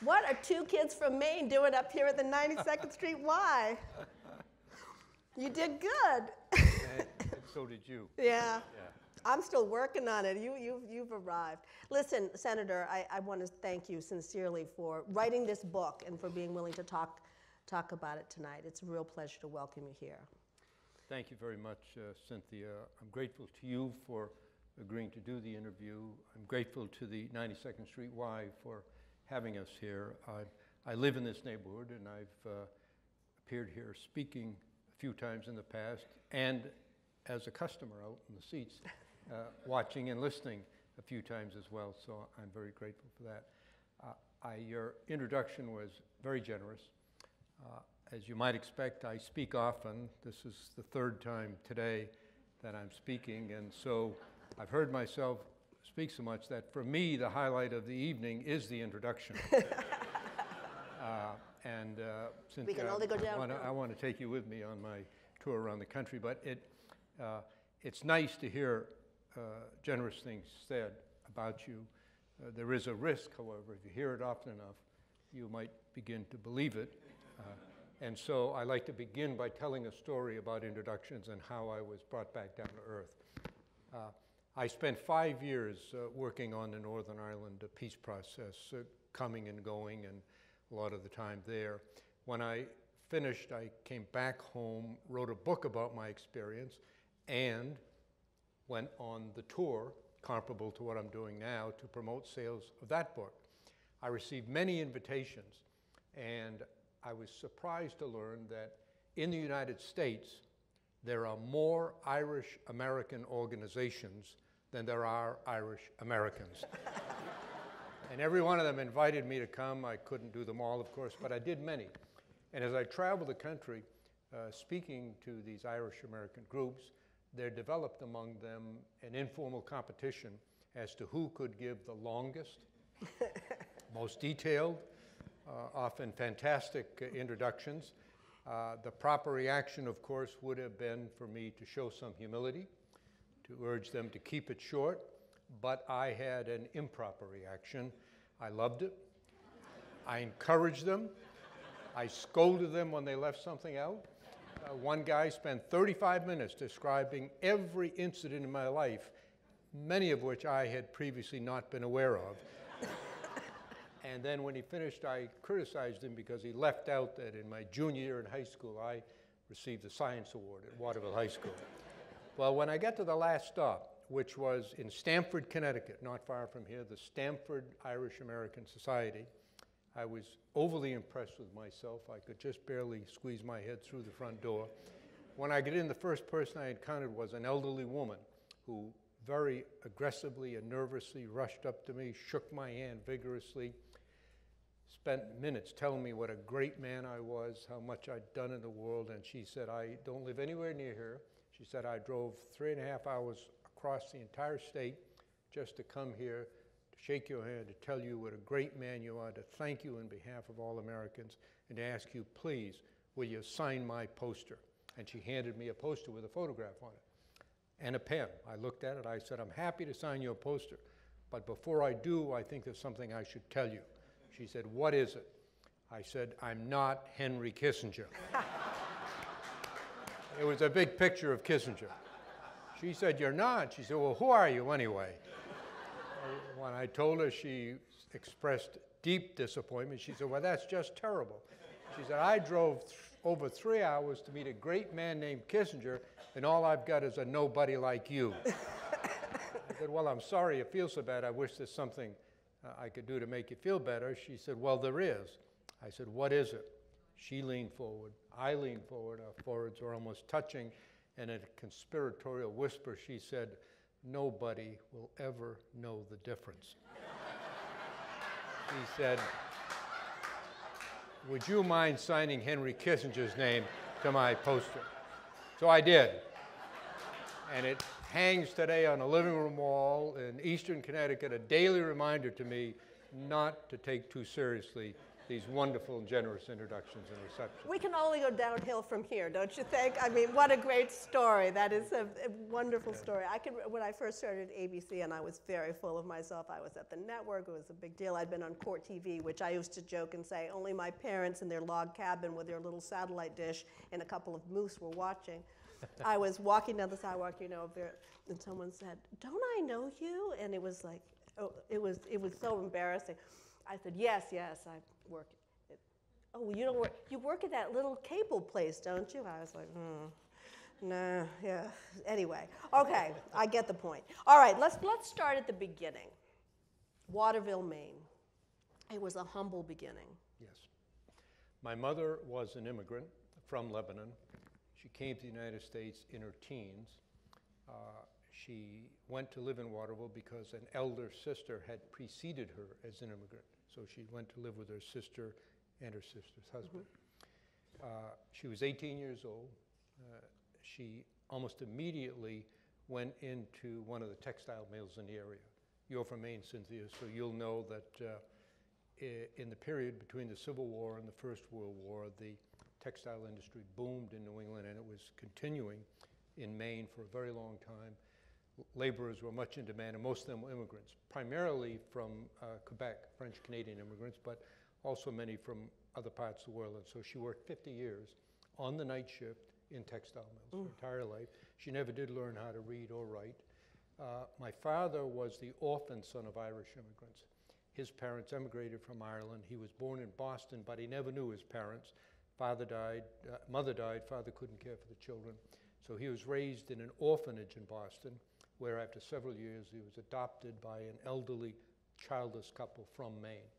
What are two kids from Maine doing up here at the 92nd Street Y? You did good. And so did you. Yeah. I'm still working on it. You've arrived. Listen, Senator, I want to thank you sincerely for writing this book and for being willing to talk about it tonight. It's a real pleasure to welcome you here. Thank you very much, Cynthia. I'm grateful to you for agreeing to do the interview. I'm grateful to the 92nd Street Y for having us here. I live in this neighborhood, and I've appeared here speaking a few times in the past, and as a customer out in the seats, watching and listening a few times as well, so I'm very grateful for that. Your introduction was very generous. As you might expect, I speak often. This is the third time today that I'm speaking, and so I've heard myself speak so much that for me, the highlight of the evening is the introduction. Cynthia, we can only go down. I want to take you with me on my tour around the country, but it's nice to hear generous things said about you. There is a risk, however, if you hear it often enough, you might begin to believe it. And so I like to begin by telling a story about introductions and how I was brought back down to earth. I spent 5 years working on the Northern Ireland peace process, coming and going, and a lot of the time there. When I finished, I came back home, wrote a book about my experience, and went on the tour, comparable to what I'm doing now, to promote sales of that book. I received many invitations, and I was surprised to learn that in the United States, there are more Irish American organizations than there are Irish Americans. And every one of them invited me to come. I couldn't do them all, of course, but I did many. And as I traveled the country, speaking to these Irish American groups, there developed among them an informal competition as to who could give the longest, most detailed, often fantastic introductions. The proper reaction, of course, would have been for me to show some humility, to urge them to keep it short, but I had an improper reaction. I loved it. I encouraged them. I scolded them when they left something out. One guy spent 35 minutes describing every incident in my life, many of which I had previously not been aware of. And then when he finished, I criticized him because he left out that in my junior year in high school, I received the Science Award at Waterville High School. Well, when I got to the last stop, which was in Stamford, Connecticut, not far from here, the Stamford Irish American Society, I was overly impressed with myself. I could just barely squeeze my head through the front door. When I got in, the first person I encountered was an elderly woman who very aggressively and nervously rushed up to me, shook my hand vigorously, spent minutes telling me what a great man I was, how much I'd done in the world, and she said, I don't live anywhere near here. She said, I drove 3.5 hours across the entire state just to come here, to shake your hand, to tell you what a great man you are, to thank you on behalf of all Americans, and to ask you, please, will you sign my poster? And she handed me a poster with a photograph on it and a pen. I looked at it, I said, I'm happy to sign your poster, but before I do, I think there's something I should tell you. She said, what is it? I said, I'm not Henry Kissinger. It was a big picture of Kissinger. She said, you're not? She said, well, who are you anyway? When I told her, she expressed deep disappointment. She said, well, that's just terrible. She said, I drove over 3 hours to meet a great man named Kissinger, and all I've got is a nobody like you. I said, well, I'm sorry you feel so bad. I wish there's something I could do to make you feel better. She said, well, there is. I said, what is it? She leaned forward. I leaned forward. Our foreheads were almost touching. And in a conspiratorial whisper, she said, nobody will ever know the difference. She said, would you mind signing Henry Kissinger's name to my poster? So I did. And it hangs today on a living room wall in Eastern Connecticut, a daily reminder to me not to take too seriously these wonderful and generous introductions and receptions. We can only go downhill from here, don't you think? I mean, what a great story. That is a wonderful story. When I first started at ABC, and I was very full of myself, I was at the network. It was a big deal. I'd been on Court TV, which I used to joke and say, only my parents in their log cabin with their little satellite dish and a couple of moose were watching. I was walking down the sidewalk, you know, and someone said, "Don't I know you?" And it was like, oh, it was so embarrassing. I said, yes, I work. Oh, you don't work. You work at that little cable place, don't you? I was like, nah, yeah. Anyway, okay, I get the point. All right, let's start at the beginning. Waterville, Maine. It was a humble beginning. Yes. My mother was an immigrant from Lebanon. She came to the United States in her teens. She went to live in Waterville because an elder sister had preceded her as an immigrant. So she went to live with her sister and her sister's husband. She was 18 years old. She almost immediately went into one of the textile mills in the area. You're from Maine, Cynthia, so you'll know that in the period between the Civil War and the First World War, the textile industry boomed in New England, and it was continuing in Maine for a very long time. Laborers were much in demand, and most of them were immigrants, primarily from Quebec, French-Canadian immigrants, but also many from other parts of the world. And so she worked 50 years on the night shift in textile mills her entire life. She never did learn how to read or write. My father was the orphan son of Irish immigrants. His parents emigrated from Ireland. He was born in Boston, but he never knew his parents. Father died, mother died, father couldn't care for the children. So he was raised in an orphanage in Boston, where after several years he was adopted by an elderly, childless couple from Maine.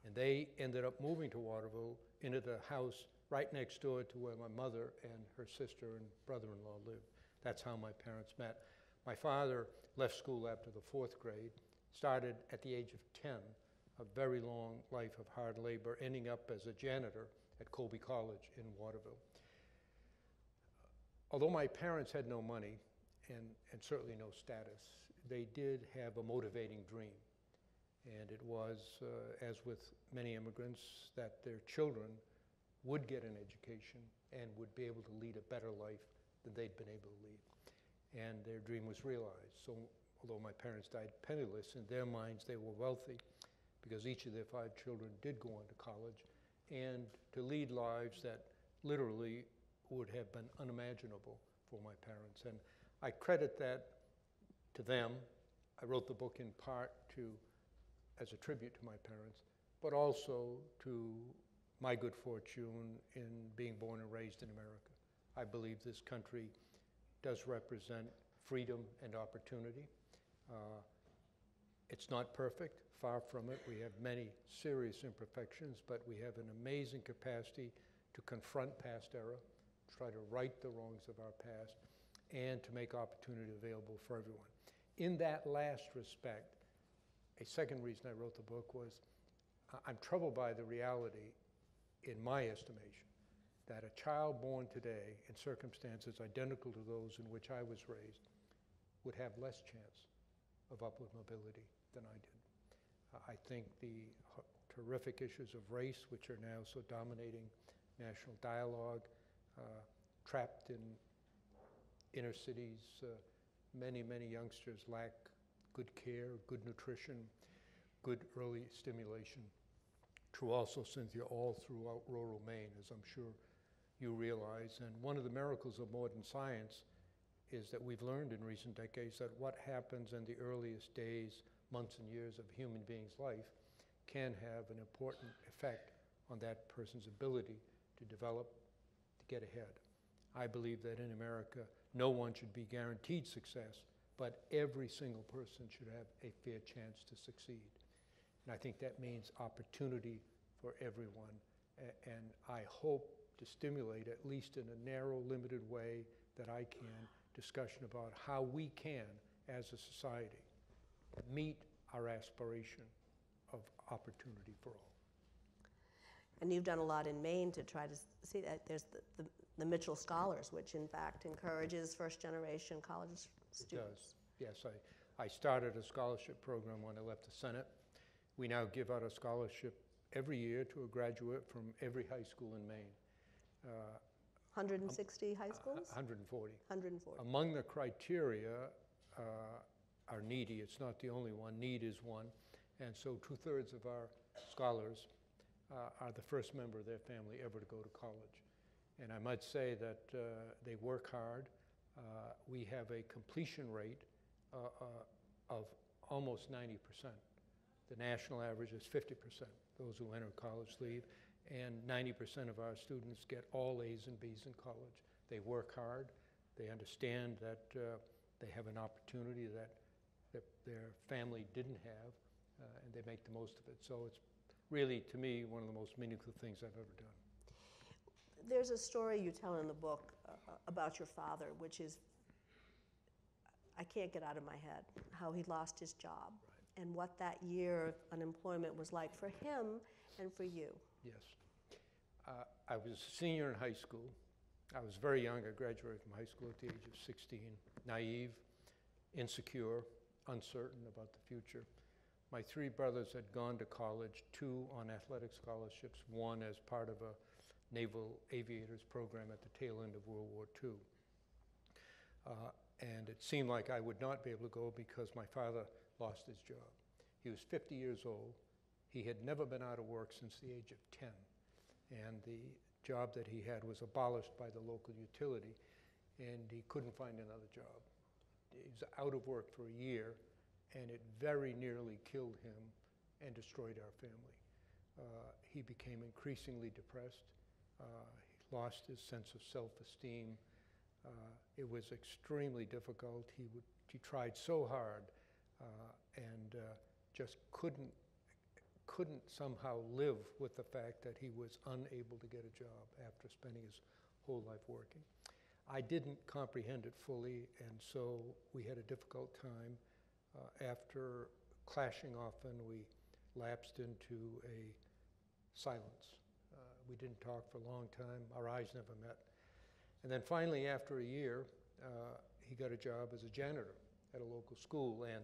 And they ended up moving to Waterville into the house right next door to where my mother and her sister and brother-in-law lived. That's how my parents met. My father left school after the 4th grade, started at the age of 10, a very long life of hard labor, ending up as a janitor at Colby College in Waterville. Although my parents had no money and certainly no status, they did have a motivating dream. And it was, as with many immigrants, that their children would get an education and would be able to lead a better life than they'd been able to lead. And their dream was realized. So although my parents died penniless, in their minds they were wealthy because each of their 5 children did go on to college and to lead lives that literally would have been unimaginable for my parents. And I credit that to them. I wrote the book in part as a tribute to my parents, but also to my good fortune in being born and raised in America. I believe this country does represent freedom and opportunity. It's not perfect, far from it. We have many serious imperfections, but we have an amazing capacity to confront past error, try to right the wrongs of our past, and to make opportunity available for everyone. In that last respect, a second reason I wrote the book was I'm troubled by the reality, in my estimation, that a child born today in circumstances identical to those in which I was raised would have less chance of upward mobility than I did. I think the terrific issues of race, which are now so dominating national dialogue, trapped in inner cities, many youngsters lack good care, good nutrition, good early stimulation. True also, Cynthia, all throughout rural Maine, as I'm sure you realize. And one of the miracles of modern science is that we've learned in recent decades that what happens in the earliest days, months, and years of a human being's life can have an important effect on that person's ability to develop, to get ahead. I believe that in America, no one should be guaranteed success, but every single person should have a fair chance to succeed. And I think that means opportunity for everyone. And I hope to stimulate, at least in a narrow, limited way that I can, discussion about how we can, as a society, meet our aspiration of opportunity for all. And you've done a lot in Maine to try to see that. There's the Mitchell Scholars, which in fact encourages first-generation college students. It does. Yes, I started a scholarship program when I left the Senate. We now give out a scholarship every year to a graduate from every high school in Maine. 160 high schools? 140. 140. Among the criteria are needy. It's not the only one. Need is one. And so 2/3 of our scholars are the first member of their family ever to go to college. And I might say that they work hard. We have a completion rate of almost 90%. The national average is 50%. Those who enter college leave. And 90% of our students get all A's and B's in college. They work hard. They understand that they have an opportunity that their family didn't have, and they make the most of it. So it's really, to me, one of the most meaningful things I've ever done. There's a story you tell in the book about your father, which is, I can't get out of my head, how he lost his job, right, and what that year of unemployment was like for him and for you. Yes. I was a senior in high school. I was very young. I graduated from high school at the age of 16, naive, insecure, uncertain about the future. My 3 brothers had gone to college, 2 on athletic scholarships, 1 as part of a naval aviators program at the tail end of World War II. And it seemed like I would not be able to go because my father lost his job. He was 50 years old. He had never been out of work since the age of 10. And the job that he had was abolished by the local utility, and he couldn't find another job. He was out of work for a year, and it very nearly killed him and destroyed our family. He became increasingly depressed. He lost his sense of self-esteem. It was extremely difficult. He tried so hard and just couldn't somehow live with the fact that he was unable to get a job after spending his whole life working. I didn't comprehend it fully, and so we had a difficult time. After clashing often, we lapsed into a silence. We didn't talk for a long time. Our eyes never met. And then finally, after a year, he got a job as a janitor at a local school, and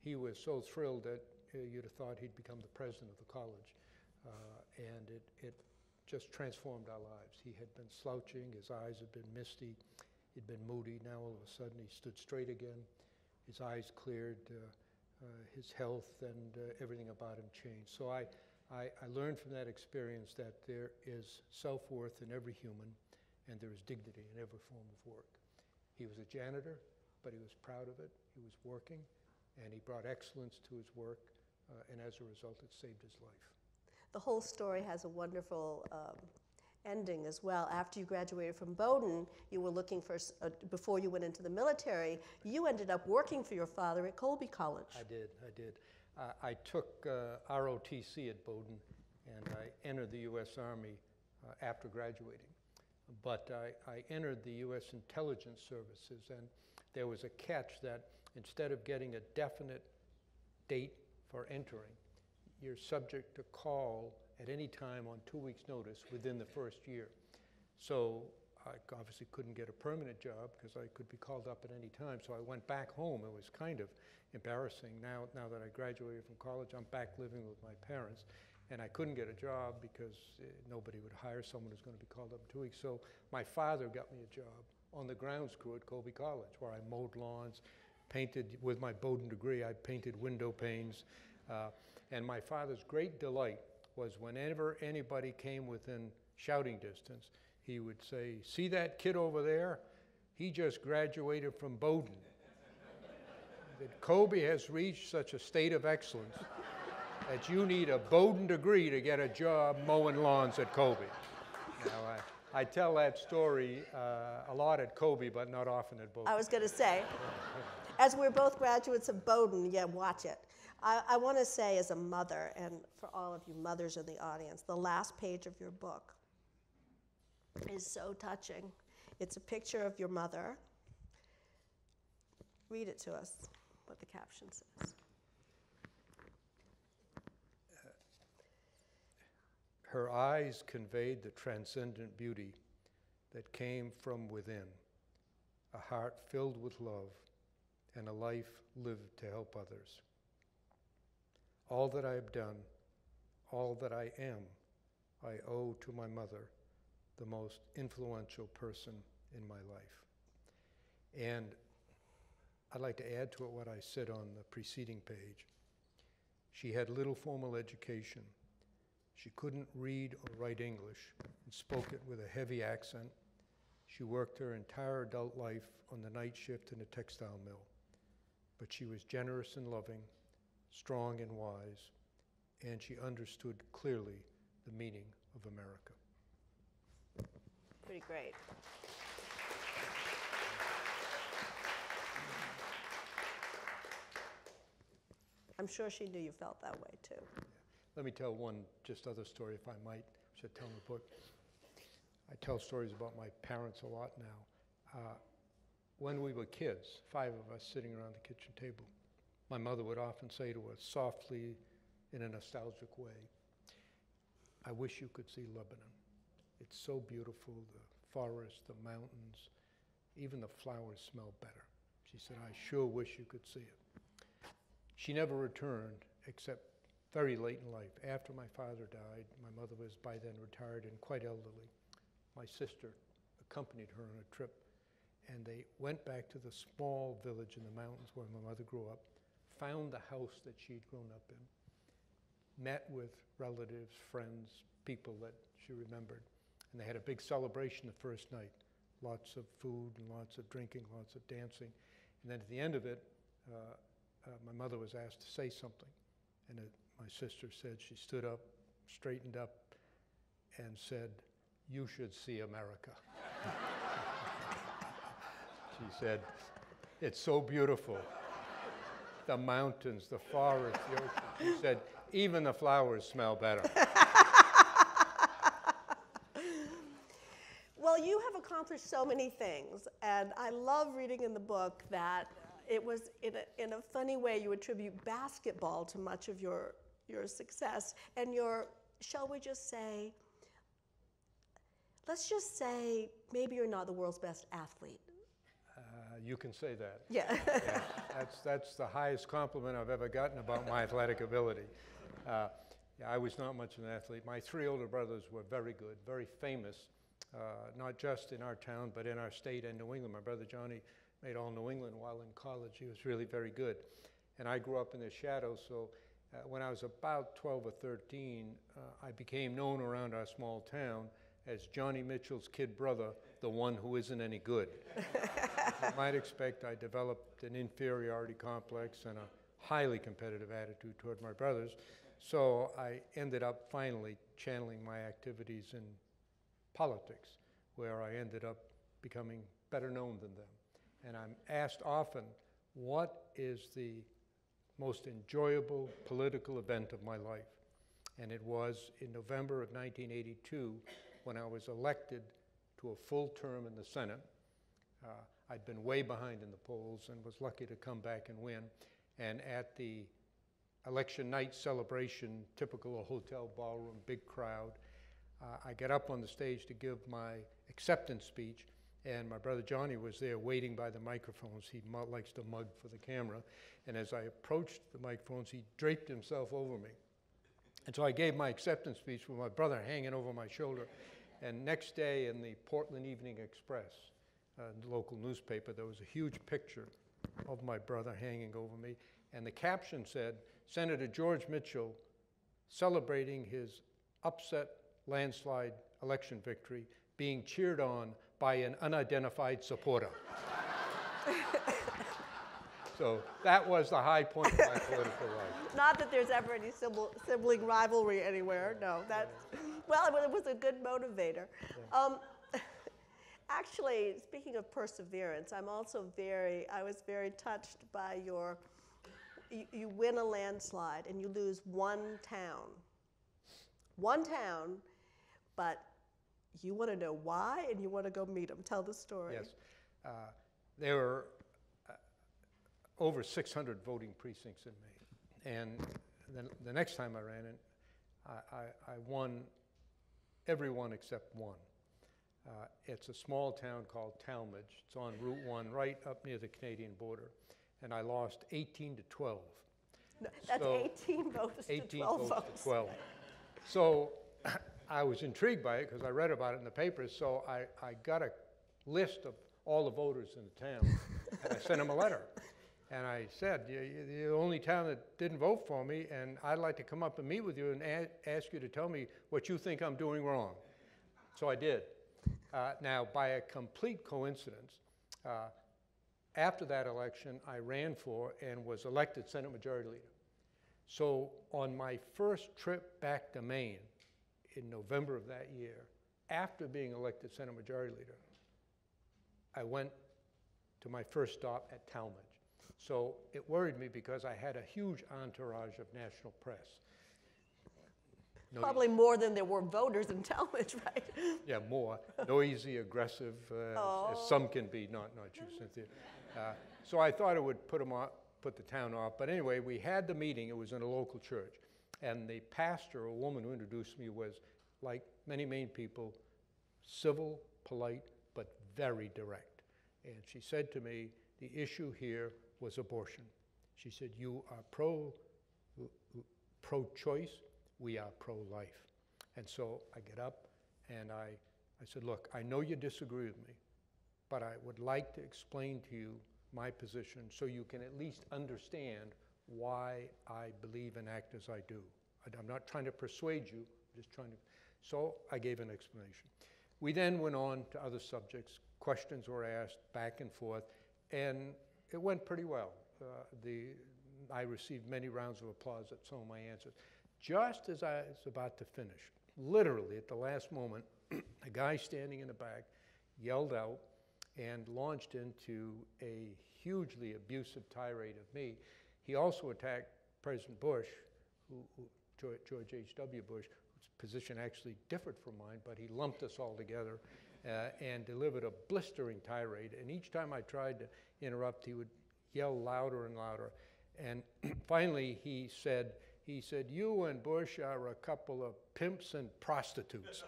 he was so thrilled that you'd have thought he'd become the president of the college. And it just transformed our lives. He had been slouching, his eyes had been misty, he'd been moody. Now all of a sudden he stood straight again, his eyes cleared, his health and everything about him changed. So I learned from that experience that there is self-worth in every human, and there is dignity in every form of work. He was a janitor, but he was proud of it. He was working, and he brought excellence to his work, and as a result, it saved his life. The whole story has a wonderful ending as well. After you graduated from Bowdoin, you were looking for, before you went into the military, you ended up working for your father at Colby College. I did. I took ROTC at Bowdoin, and I entered the U.S. Army after graduating. But I entered the U.S. Intelligence Services, and there was a catch that instead of getting a definite date for entering, you're subject to call at any time on 2 weeks' notice within the first year. So I obviously couldn't get a permanent job because I could be called up at any time. So I went back home. It was kind of embarrassing. Now that I graduated from college, I'm back living with my parents. And I couldn't get a job because nobody would hire someone who's going to be called up in 2 weeks. So my father got me a job on the grounds crew at Colby College, where I mowed lawns, painted, with my Bowdoin degree, I painted window panes. And my father's great delight was whenever anybody came within shouting distance, he would say, "See that kid over there? He just graduated from Bowdoin. That Colby has reached such a state of excellence that you need a Bowdoin degree to get a job mowing lawns at Colby." Now, I tell that story a lot at Colby, but not often at Bowdoin. I was going to say, as we're both graduates of Bowdoin, yeah, watch it. I want to say as a mother, and for all of you mothers in the audience, the last page of your book is so touching. It's a picture of your mother. Read it to us, what the caption says. Her eyes conveyed the transcendent beauty that came from within, a heart filled with love, and a life lived to help others. All that I have done, All that I am, I owe to my mother, the most influential person in my life. And I'd like to add to it what I said on the preceding page. She had little formal education. She couldn't read or write English and spoke it with a heavy accent. She worked her entire adult life on the night shift in a textile mill. But she was generous and loving, strong and wise, and she understood clearly the meaning of America. Pretty great. I'm sure she knew you felt that way too. Let me tell one just other story, if I might, which I tell in the book. I tell stories about my parents a lot now. When we were kids, 5 of us sitting around the kitchen table, my mother would often say to us softly, in a nostalgic way, "I wish you could see Lebanon. It's so beautiful, the forest, the mountains, even the flowers smell better." She said, "I sure wish you could see it." She never returned except very late in life. After my father died, my mother was by then retired and quite elderly. My sister accompanied her on a trip, and they went back to the small village in the mountains where my mother grew up, found the house that she'd grown up in, met with relatives, friends, people that she remembered, and they had a big celebration the first night. Lots of food and lots of drinking, lots of dancing. And then at the end of it, my mother was asked to say something. And my sister said, she stood up, straightened up, and said, "You should see America." She said, "It's so beautiful. The mountains, the forest, the ocean." She said, "Even the flowers smell better." Well, you have accomplished so many things, and I love reading in the book that it was, in a funny way, you attribute basketball to much of your success, and your, shall we just say, let's just say, maybe you're not the world's best athlete. You can say that. Yeah. Yeah, that's the highest compliment I've ever gotten about my athletic ability. Yeah, I was not much of an athlete. My 3 older brothers were very good, very famous, not just in our town, but in our state and New England. My brother Johnny made all New England while in college. He was really very good. And I grew up in the shadows, so when I was about 12 or 13, I became known around our small town as Johnny Mitchell's kid brother, the one who isn't any good. You might expect I developed an inferiority complex and a highly competitive attitude toward my brothers, so I ended up finally channeling my activities in politics, where I ended up becoming better known than them. And I'm asked often, what is the most enjoyable political event of my life? And it was in November of 1982 when I was elected to a full term in the Senate. I'd been way behind in the polls and was lucky to come back and win. And at the election night celebration, typical a hotel ballroom, big crowd, I got up on the stage to give my acceptance speech, and my brother Johnny was there waiting by the microphones. He likes to mug for the camera. And as I approached the microphones, he draped himself over me. And so I gave my acceptance speech with my brother hanging over my shoulder. And next day in the Portland Evening Express, the local newspaper, there was a huge picture of my brother hanging over me. And the caption said, "Senator George Mitchell celebrating his upset landslide election victory, being cheered on by an unidentified supporter." So that was the high point of my political life. Not that there's ever any sibling rivalry anywhere, no. Well, it was a good motivator. Yeah. Actually, speaking of perseverance, I was very touched by you win a landslide and you lose one town. One town, but you want to know why and you want to go meet them. Tell the story. Yes. There were over 600 voting precincts in Maine. And then the next time I ran it, I won every one except one. It's a small town called Talmadge. It's on Route 1, right up near the Canadian border. And I lost 18 to 12. No, that's so 18 votes 18 to 12 votes. To 12. So I was intrigued by it because I read about it in the papers, so I got a list of all the voters in the town, and I sent them a letter. And I said, you're the only town that didn't vote for me, and I'd like to come up and meet with you and ask you to tell me what you think I'm doing wrong. So I did. Now, by a complete coincidence, after that election, I ran for and was elected Senate Majority Leader. So on my first trip back to Maine in November of that year, after being elected Senate Majority Leader, I went to my first stop at Talmadge. So it worried me because I had a huge entourage of national press. Probably more than there were voters in Talmadge, right? Yeah, more. Noisy, aggressive, as some can be, not you, Cynthia. So I thought it would put the town off. But anyway, we had the meeting. It was in a local church. And the pastor, a woman who introduced me, was, like many Maine people, civil, polite, but very direct. And she said to me, the issue here was abortion. She said, you are pro-choice, we are pro-life. And so I get up and I said, look, I know you disagree with me, but I would like to explain to you my position so you can at least understand why I believe and act as I do. I'm not trying to persuade you, I'm just trying to. So I gave an explanation. We then went on to other subjects. Questions were asked back and forth, and it went pretty well. I received many rounds of applause at some of my answers. Just as I was about to finish, literally at the last moment, a guy standing in the back yelled out and launched into a hugely abusive tirade of me. He also attacked President Bush, George H.W. Bush, whose position actually differed from mine, but he lumped us all together and delivered a blistering tirade. And each time I tried to interrupt, he would yell louder and louder. And finally he said, you and Bush are a couple of pimps and prostitutes.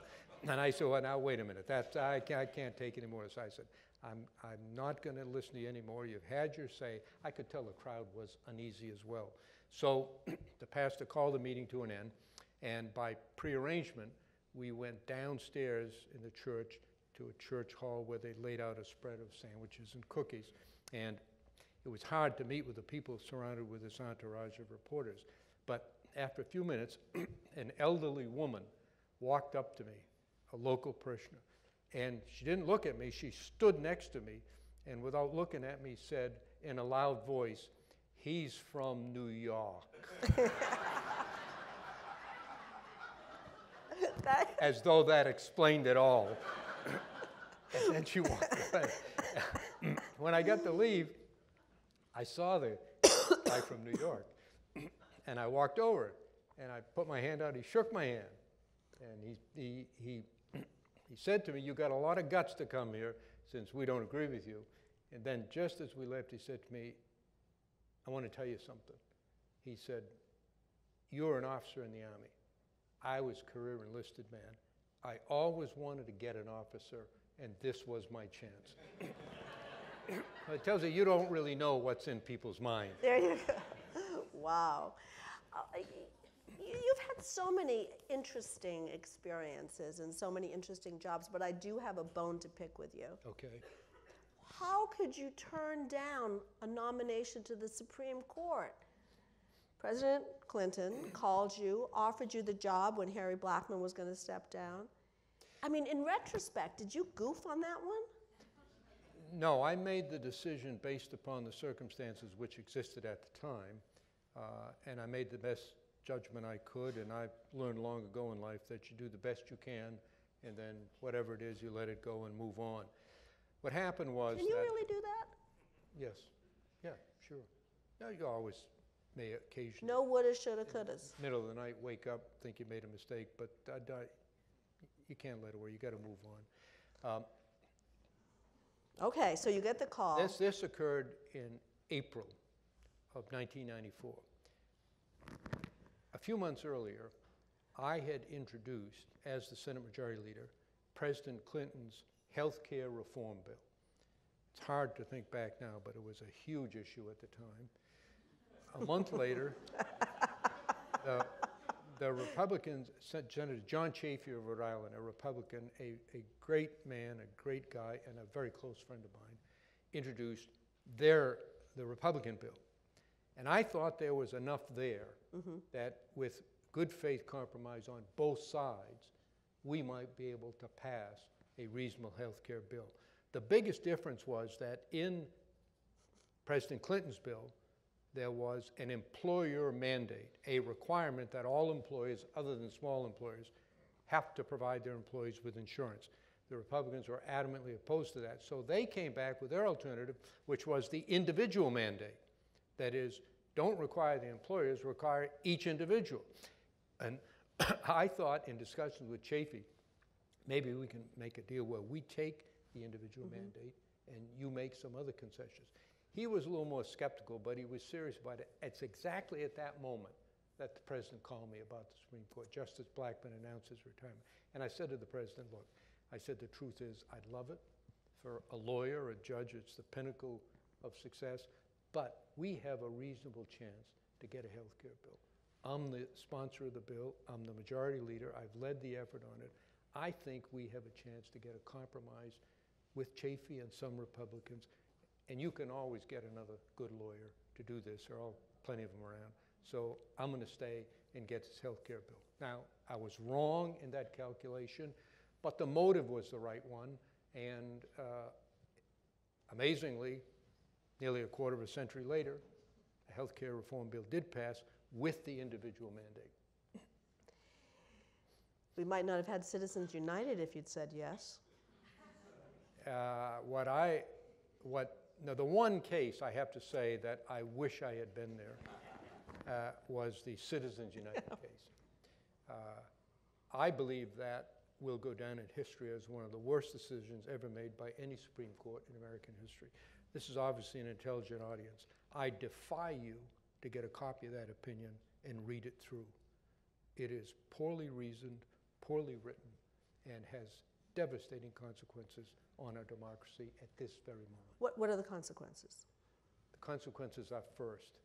And I said, well, now wait a minute, I can't take any more. So I said, I'm not going to listen to you anymore. You've had your say. I could tell the crowd was uneasy as well. So the pastor called the meeting to an end, and by prearrangement, we went downstairs in the church to a church hall where they laid out a spread of sandwiches and cookies. And it was hard to meet with the people surrounded with this entourage of reporters. But after a few minutes, an elderly woman walked up to me, a local parishioner, and she didn't look at me, she stood next to me, and without looking at me said in a loud voice, he's from New York. As though that explained it all. And then she walked away. When I got to leave, I saw the guy from New York. And I walked over, and I put my hand out. He shook my hand. And he said to me, you got a lot of guts to come here since we don't agree with you. And then just as we left, he said to me, I want to tell you something. He said, you're an officer in the Army. I was career enlisted man. I always wanted to get an officer, and this was my chance. It tells you don't really know what's in people's minds. There you go. Wow. You've had so many interesting experiences and so many interesting jobs, but I do have a bone to pick with you. Okay. How could you turn down a nomination to the Supreme Court? President Clinton called you, offered you the job when Harry Blackmun was going to step down. I mean, in retrospect, did you goof on that one? No, I made the decision based upon the circumstances which existed at the time, and I made the best judgment I could, and I learned long ago in life that you do the best you can, and then whatever it is, you let it go and move on. What happened was Can you really do that? Yes. Yeah, sure. No, you always may occasionally. No woulda, shoulda, couldas. Middle of the night, wake up, think you made a mistake, but you can't let it work. You got to move on. Okay, so you get the call. This occurred in April of 1994. A few months earlier, I had introduced, as the Senate Majority Leader, President Clinton's health care reform bill. It's hard to think back now, but it was a huge issue at the time. A month later, the Republicans, Senator John Chafee of Rhode Island, a Republican, a great man, a great guy, and a very close friend of mine, introduced the Republican bill. And I thought there was enough there that with good faith compromise on both sides, we might be able to pass a reasonable health care bill. The biggest difference was that in President Clinton's bill, there was an employer mandate, a requirement that all employers, other than small employers, have to provide their employees with insurance. The Republicans were adamantly opposed to that. So they came back with their alternative, which was the individual mandate. That is, don't require the employers, require each individual. And I thought in discussions with Chafee, maybe we can make a deal where we take the individual mandate and you make some other concessions. He was a little more skeptical, but he was serious about it. It's exactly at that moment that the president called me about the Supreme Court. Justice Blackmun announced his retirement. And I said to the president, look, I said, the truth is, I'd love it. For a lawyer, a judge, it's the pinnacle of success. But we have a reasonable chance to get a health care bill. I'm the sponsor of the bill. I'm the majority leader. I've led the effort on it. I think we have a chance to get a compromise with Chafee and some Republicans. And you can always get another good lawyer to do this. There are plenty of them around. So I'm going to stay and get this health care bill. Now, I was wrong in that calculation, but the motive was the right one. And amazingly, nearly a quarter of a century later, a health care reform bill did pass with the individual mandate. We might not have had Citizens United if you'd said yes. Now, the one case I have to say that I wish I had been there was the Citizens United case. I believe that will go down in history as one of the worst decisions ever made by any Supreme Court in American history. This is obviously an intelligent audience. I defy you to get a copy of that opinion and read it through. It is poorly reasoned, poorly written, and has devastating consequences on our democracy at this very moment. What are the consequences? The consequences are, first,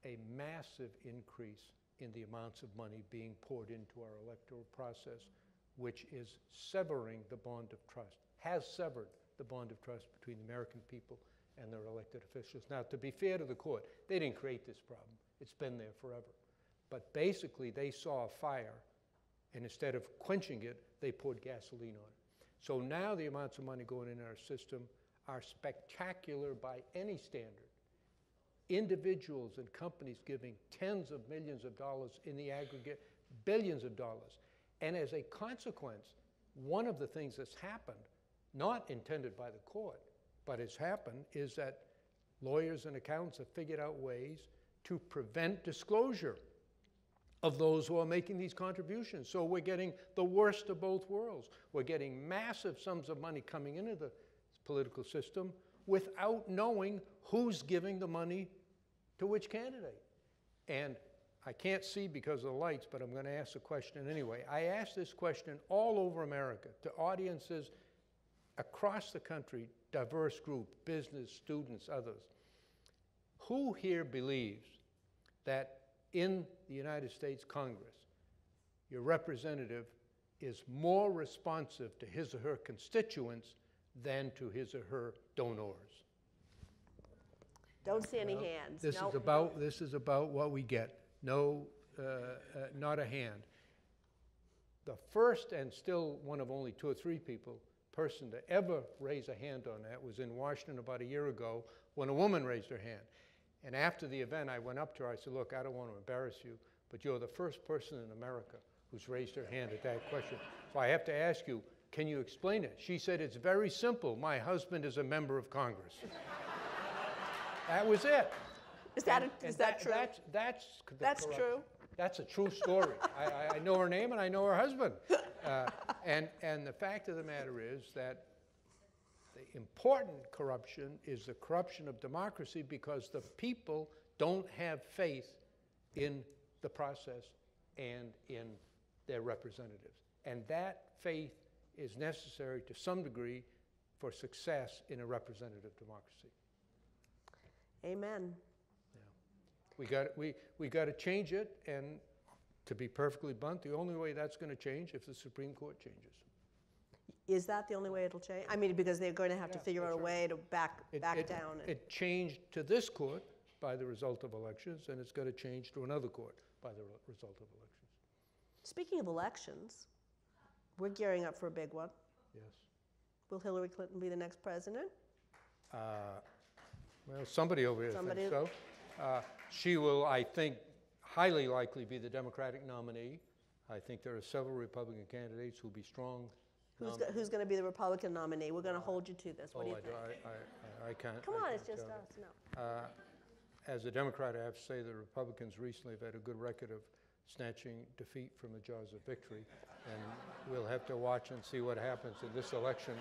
a massive increase in the amounts of money being poured into our electoral process, which is severing the bond of trust, has severed the bond of trust between the American people and their elected officials. Now, to be fair to the court, they didn't create this problem. It's been there forever. But basically, they saw a fire, and instead of quenching it, they poured gasoline on it. So now the amounts of money going in our system are spectacular by any standard. Individuals and companies giving tens of millions of dollars, in the aggregate, billions of dollars. And as a consequence, one of the things that's happened, not intended by the court, but has happened, is that lawyers and accountants have figured out ways to prevent disclosure of those who are making these contributions. So we're getting the worst of both worlds. We're getting massive sums of money coming into the political system without knowing who's giving the money to which candidate. And I can't see because of the lights, but I'm going to ask the question anyway. I asked this question all over America to audiences across the country, diverse group, business, students, others. Who here believes that in the United States Congress, your representative is more responsive to his or her constituents than to his or her donors? Don't see any hands. This is about what we get. No, not a hand. The first, and still one of only 2 or 3 person to ever raise a hand on that was in Washington about a year ago when a woman raised her hand. And after the event, I went up to her, I said, look, I don't want to embarrass you, but you're the first person in America who's raised her hand at that question. So I have to ask you, can you explain it? She said, it's very simple. My husband is a member of Congress. That was it. Is that true? That's true. That's a true story. I know her name and I know her husband. And the fact of the matter is that the important corruption is the corruption of democracy because the people don't have faith in the process and in their representatives. And that faith is necessary to some degree for success in a representative democracy. Amen. Yeah. We got to change it, and to be perfectly blunt, the only way that's going to change if the Supreme Court changes. Is that the only way it'll change? I mean, because they're going to have to Yeah, figure out a that's way to back down. It changed to this court by the result of elections, and it's going to change to another court by the result of elections. Speaking of elections, we're gearing up for a big one. Yes. Will Hillary Clinton be the next president? Well, somebody over here thinks so. She will, I think, highly likely be the Democratic nominee. I think there are several Republican candidates who will be strong. Who's going to be the Republican nominee? We're going to hold you to this. What do you think? I can't. Come on, it's just us. No. As a Democrat, I have to say the Republicans recently have had a good record of snatching defeat from the jaws of victory, and we'll have to watch and see what happens in this election.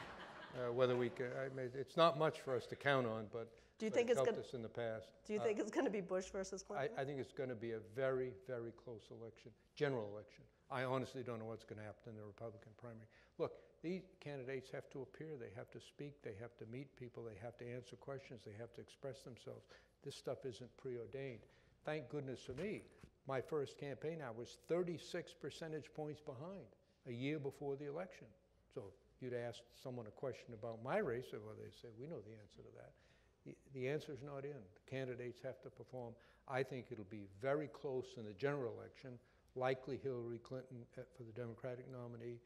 Whether we can, I mean, it's not much for us to count on, but do you think it's helped us in the past. Do you think it's going to be Bush versus Clinton? I think it's going to be a very, very close election, general election. I honestly don't know what's going to happen in the Republican primary. Look, these candidates have to appear, they have to speak, they have to meet people, they have to answer questions, they have to express themselves. This stuff isn't preordained. Thank goodness for me. My first campaign, I was 36 percentage points behind a year before the election. So if you'd ask someone a question about my race, well, they say, we know the answer to that. The answer's not in. The candidates have to perform. I think it'll be very close in the general election, likely Hillary Clinton for the Democratic nominee.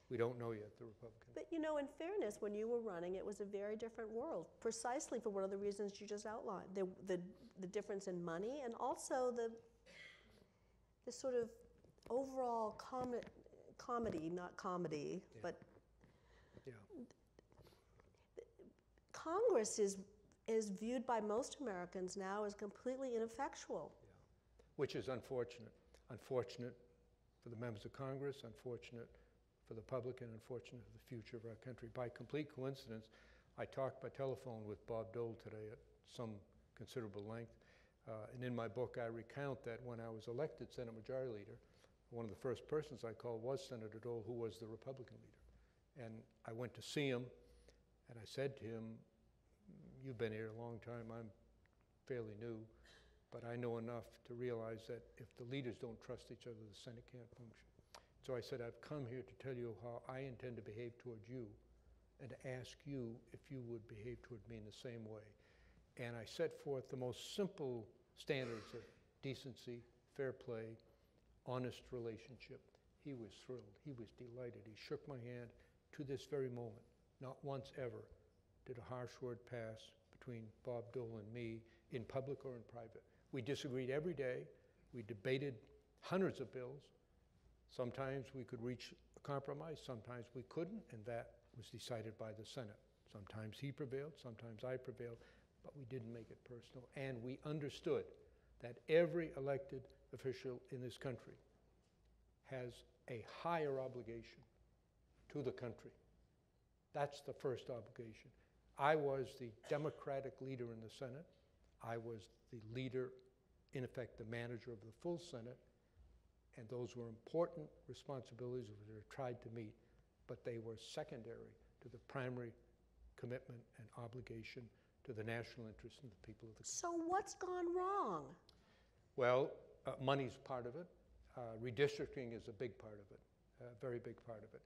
We don't know yet, the Republican. But you know, in fairness, when you were running, it was a very different world, precisely for one of the reasons you just outlined. The difference in money, and also the sort of overall comedy, not comedy, yeah. but yeah. Congress is viewed by most Americans now as completely ineffectual. Yeah. Which is unfortunate. Unfortunate for the members of Congress, unfortunate for the public, and unfortunate for the future of our country. By complete coincidence, I talked by telephone with Bob Dole today at some considerable length. And in my book, I recount that when I was elected Senate Majority Leader, one of the first persons I called was Senator Dole, who was the Republican leader. And I went to see him, and I said to him, you've been here a long time, I'm fairly new, but I know enough to realize that if the leaders don't trust each other, the Senate can't function. So I said, I've come here to tell you how I intend to behave towards you and to ask you if you would behave toward me in the same way. And I set forth the most simple standards of decency, fair play, honest relationship. He was thrilled. He was delighted. He shook my hand. To this very moment, not once ever did a harsh word pass between Bob Dole and me in public or in private. We disagreed every day. We debated hundreds of bills. Sometimes we could reach a compromise, sometimes we couldn't, and that was decided by the Senate. Sometimes he prevailed, sometimes I prevailed, but we didn't make it personal. And we understood that every elected official in this country has a higher obligation to the country. That's the first obligation. I was the Democratic leader in the Senate. I was the leader, in effect, the manager of the full Senate. And those were important responsibilities we were tried to meet, but they were secondary to the primary commitment and obligation to the national interest and the people of the country. So what's gone wrong? Well, money's part of it. Redistricting is a big part of it, a very big part of it.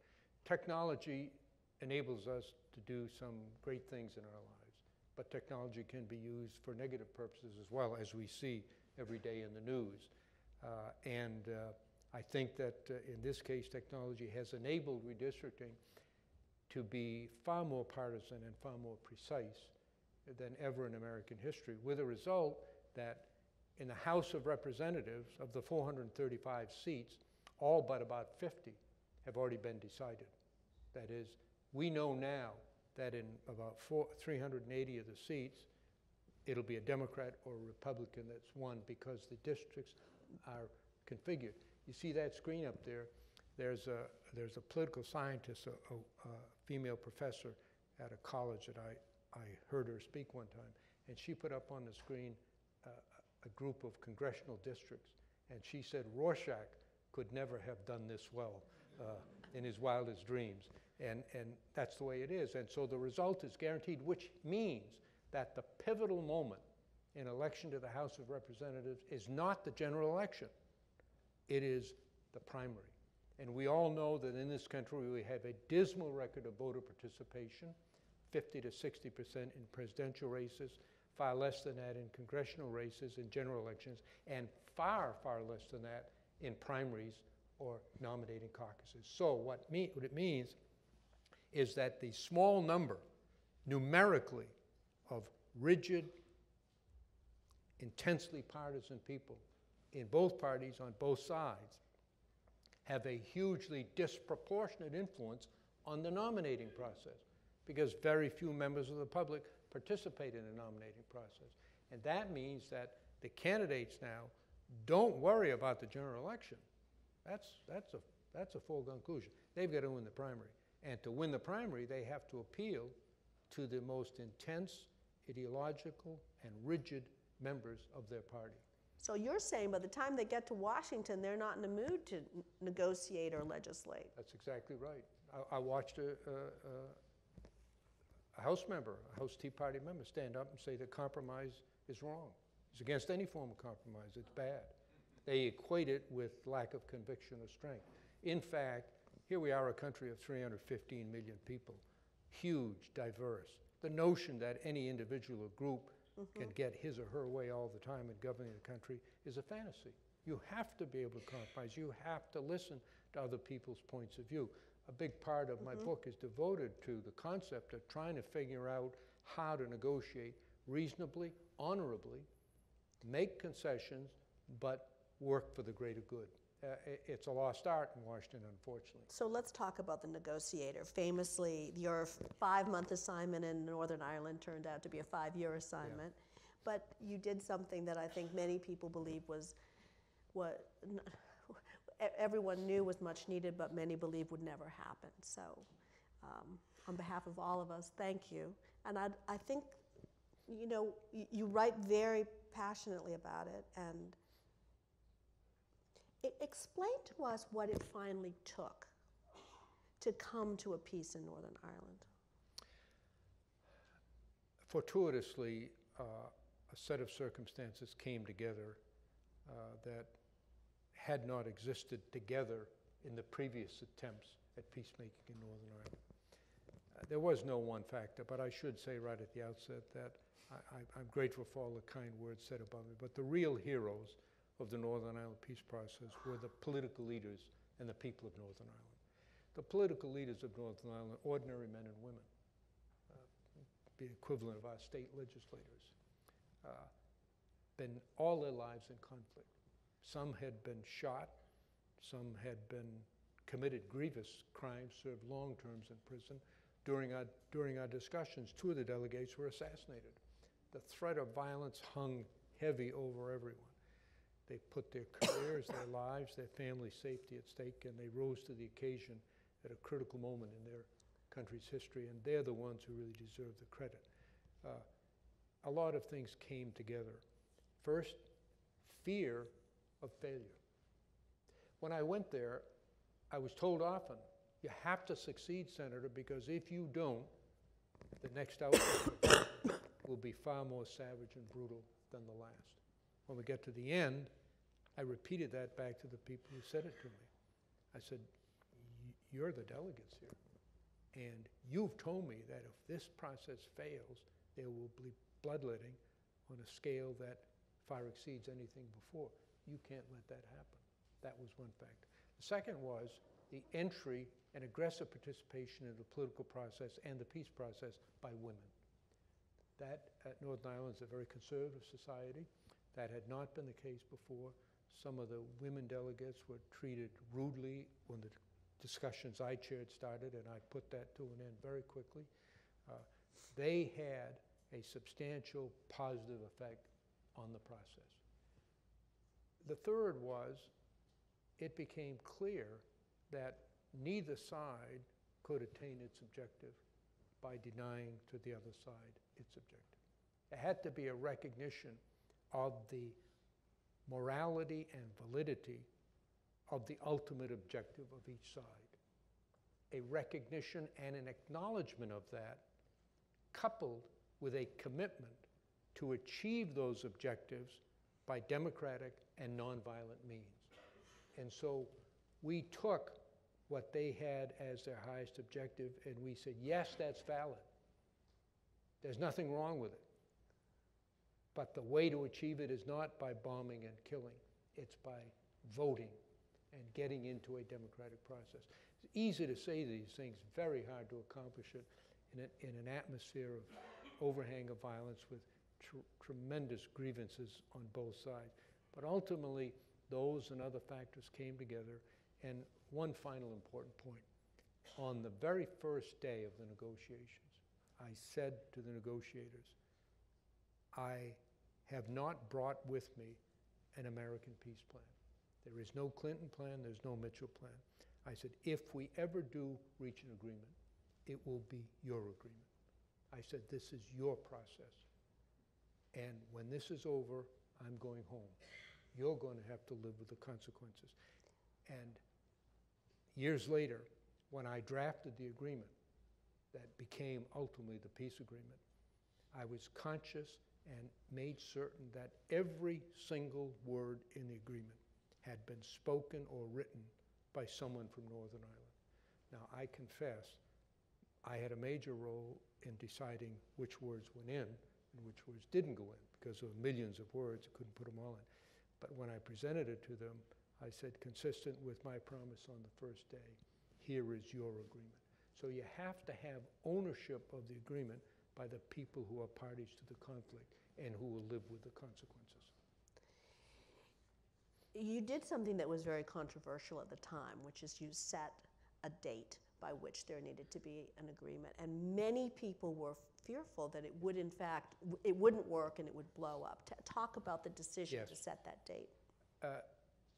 Technology enables us to do some great things in our lives, but technology can be used for negative purposes as well, as we see every day in the news. I think that in this case, technology has enabled redistricting to be far more partisan and far more precise than ever in American history, with a result that in the House of Representatives, of the 435 seats, all but about 50 have already been decided. That is, we know now that in about 380 of the seats, it'll be a Democrat or a Republican that's won because the districts are configured. You see that screen up there? There's a political scientist, a female professor at a college that I heard her speak one time, and she put up on the screen a group of congressional districts, and she said Rorschach could never have done this well in his wildest dreams, and that's the way it is. And so the result is guaranteed, which means that the pivotal moment in election to the House of Representatives is not the general election. It is the primary. And we all know that in this country we have a dismal record of voter participation, 50 to 60% in presidential races, far less than that in congressional races, in general elections, and far, far less than that in primaries or nominating caucuses. So what it means is that the small number, numerically, of rigid, intensely partisan people in both parties on both sides have a hugely disproportionate influence on the nominating process, because very few members of the public participate in the nominating process. And that means that the candidates now don't worry about the general election. That's a foregone conclusion. They've got to win the primary. And to win the primary, they have to appeal to the most intense, ideological, and rigid members of their party. So you're saying by the time they get to Washington, they're not in the mood to negotiate or legislate. That's exactly right. I watched a House member, a House Tea Party member, stand up and say that compromise is wrong. It's against any form of compromise. It's bad. They equate it with lack of conviction or strength. In fact, here we are, a country of 315 million people, huge, diverse. The notion that any individual or group can get his or her way all the time in governing the country is a fantasy. You have to be able to compromise. You have to listen to other people's points of view. A big part of my book is devoted to the concept of trying to figure out how to negotiate reasonably, honorably, make concessions, but work for the greater good. It's a lost art in Washington, unfortunately. So let's talk about the Negotiator. Famously, your 5-month assignment in Northern Ireland turned out to be a 5-year assignment. Yeah. But you did something that I think many people believe was what everyone knew was much needed, but many believe would never happen. So on behalf of all of us, thank you. And I think, you know, you write very passionately about it, and explain to us what it finally took to come to a peace in Northern Ireland. Fortuitously, a set of circumstances came together that had not existed together in the previous attempts at peacemaking in Northern Ireland. There was no one factor, but I should say right at the outset that I'm grateful for all the kind words said about me, but the real heroes of the Northern Ireland peace process were the political leaders and the people of Northern Ireland. The political leaders of Northern Ireland, ordinary men and women, the equivalent of our state legislators, been all their lives in conflict. Some had been shot, some had been committed grievous crimes, served long terms in prison. During our discussions, 2 of the delegates were assassinated. The threat of violence hung heavy over everyone. They put their careers, their lives, their family's safety at stake, and they rose to the occasion at a critical moment in their country's history, and they're the ones who really deserve the credit. A lot of things came together. First, fear of failure. When I went there, I was told often, you have to succeed, Senator, because if you don't, the next outcome will be far more savage and brutal than the last. When we get to the end, I repeated that back to the people who said it to me. I said, you're the delegates here, and you've told me that if this process fails, there will be bloodletting on a scale that far exceeds anything before. You can't let that happen. That was one factor. The second was the entry and aggressive participation in the political process and the peace process by women. That at Northern Ireland is a very conservative society. That had not been the case before. Some of the women delegates were treated rudely when the discussions I chaired started, and I put that to an end very quickly. They had a substantial positive effect on the process. The third was, it became clear that neither side could attain its objective by denying to the other side its objective. There had to be a recognition of the morality and validity of the ultimate objective of each side. A recognition and an acknowledgement of that, coupled with a commitment to achieve those objectives by democratic and nonviolent means. And so we took what they had as their highest objective, and we said, yes, that's valid. There's nothing wrong with it. But the way to achieve it is not by bombing and killing. It's by voting and getting into a democratic process. It's easy to say these things, very hard to accomplish it in an atmosphere of overhang of violence with tremendous grievances on both sides. But ultimately, those and other factors came together. And one final important point. On the very first day of the negotiations, I said to the negotiators, I have not brought with me an American peace plan. There is no Clinton plan, there's no Mitchell plan. I said, if we ever do reach an agreement, it will be your agreement. I said, this is your process. And when this is over, I'm going home. You're going to have to live with the consequences. And years later, when I drafted the agreement that became ultimately the peace agreement, I was conscious and made certain that every single word in the agreement had been spoken or written by someone from Northern Ireland. Now, I confess, I had a major role in deciding which words went in and which words didn't go in, because there were millions of words, I couldn't put them all in. But when I presented it to them, I said, consistent with my promise on the first day, here is your agreement. So you have to have ownership of the agreement by the people who are parties to the conflict and who will live with the consequences. You did something that was very controversial at the time, which is you set a date by which there needed to be an agreement. And many people were fearful that it would, in fact, it wouldn't work and it would blow up. Talk about the decision to set that date.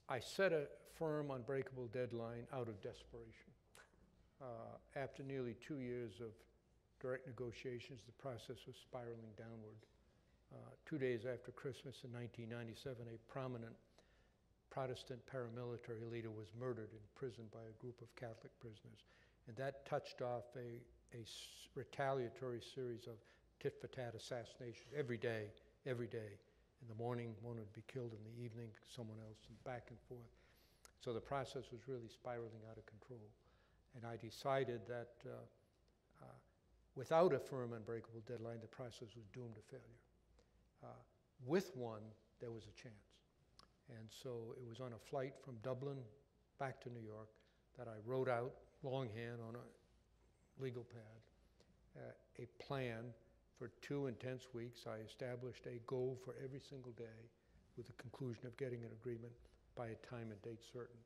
I set a firm, unbreakable deadline out of desperation. After nearly 2 years of direct negotiations, the process was spiraling downward. 2 days after Christmas in 1997, a prominent Protestant paramilitary leader was murdered in prison by a group of Catholic prisoners. And that touched off a retaliatory series of tit-for-tat assassinations every day. In the morning, one would be killed. In the evening, someone else, and back and forth. So the process was really spiraling out of control. And I decided that without a firm, unbreakable deadline, the process was doomed to failure. With one, there was a chance. And so it was on a flight from Dublin back to New York that I wrote out longhand on a legal pad a plan for 2 intense weeks. I established a goal for every single day with the conclusion of getting an agreement by a time and date certain.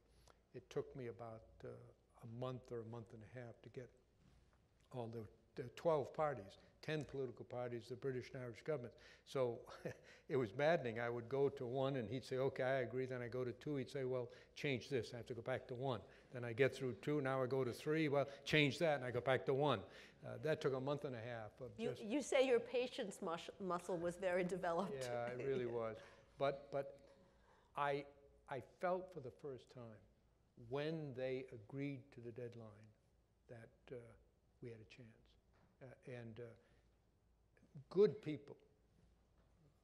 It took me about a month or a month and a half to get all the 12 parties, 10 political parties, the British and Irish governments. So it was maddening. I would go to one and he'd say, okay, I agree. Then I go to 2, he'd say, well, change this. I have to go back to 1. Then I get through 2, now I go to 3, well, change that, and I go back to 1. That took a month and a half of just... You say your patience muscle was very developed. Yeah, it really was. But I felt for the first time when they agreed to the deadline that we had a chance. Good people,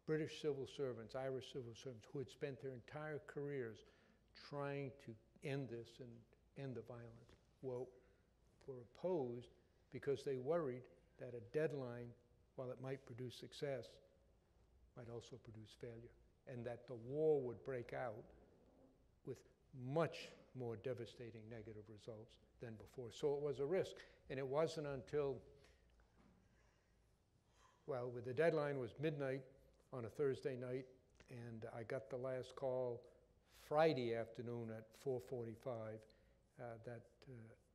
British civil servants, Irish civil servants, who had spent their entire careers trying to end this and end the violence, were opposed because they worried that a deadline, while it might produce success, might also produce failure, and that the war would break out with much more devastating negative results than before. So it was a risk, and it wasn't until, well, the deadline was midnight on a Thursday night, and I got the last call Friday afternoon at 4:45 that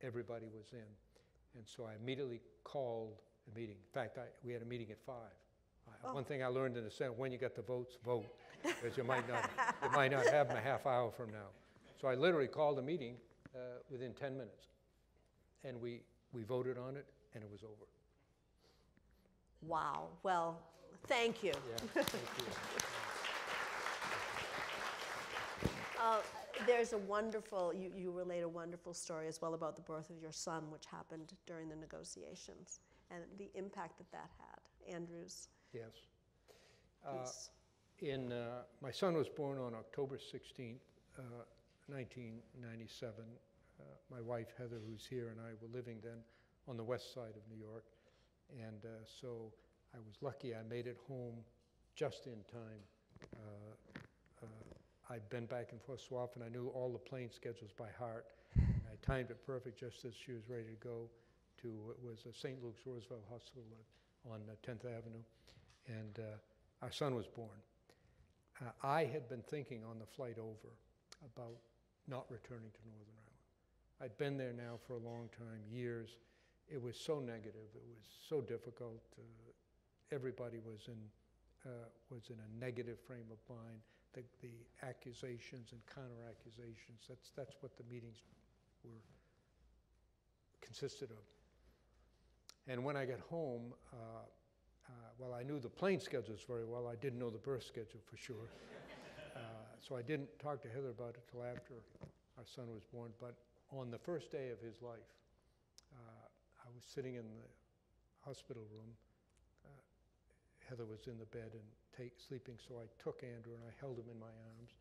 everybody was in. And so I immediately called a meeting. In fact, we had a meeting at 5. One thing I learned in the Senate, when you get the votes, vote, because you might not have them a half hour from now. So I literally called a meeting within 10 minutes. And we voted on it, and it was over. Wow. Well, thank you. Yeah, thank you. There's a wonderful, you relate a wonderful story as well about the birth of your son, which happened during the negotiations, and the impact that had. Andrew's Yes. piece. My son was born on October 16th, 1997, my wife Heather, who's here, and I were living then on the west side of New York. And so I was lucky I made it home just in time. I'd been back and forth so often, I knew all the plane schedules by heart. I timed it perfect just as she was ready to go to, it was a St. Luke's Roosevelt Hospital on 10th Avenue, and our son was born. I had been thinking on the flight over about not returning to Northern Ireland. I'd been there now for a long time, years. It was so negative, it was so difficult. Everybody was in a negative frame of mind. The accusations and counter-accusations, that's what the meetings were consisted of. And when I got home, well, I knew the plane schedules very well. I didn't know the birth schedule for sure. So I didn't talk to Heather about it till after our son was born. But on the first day of his life, I was sitting in the hospital room. Heather was in the bed and sleeping, so I took Andrew and I held him in my arms.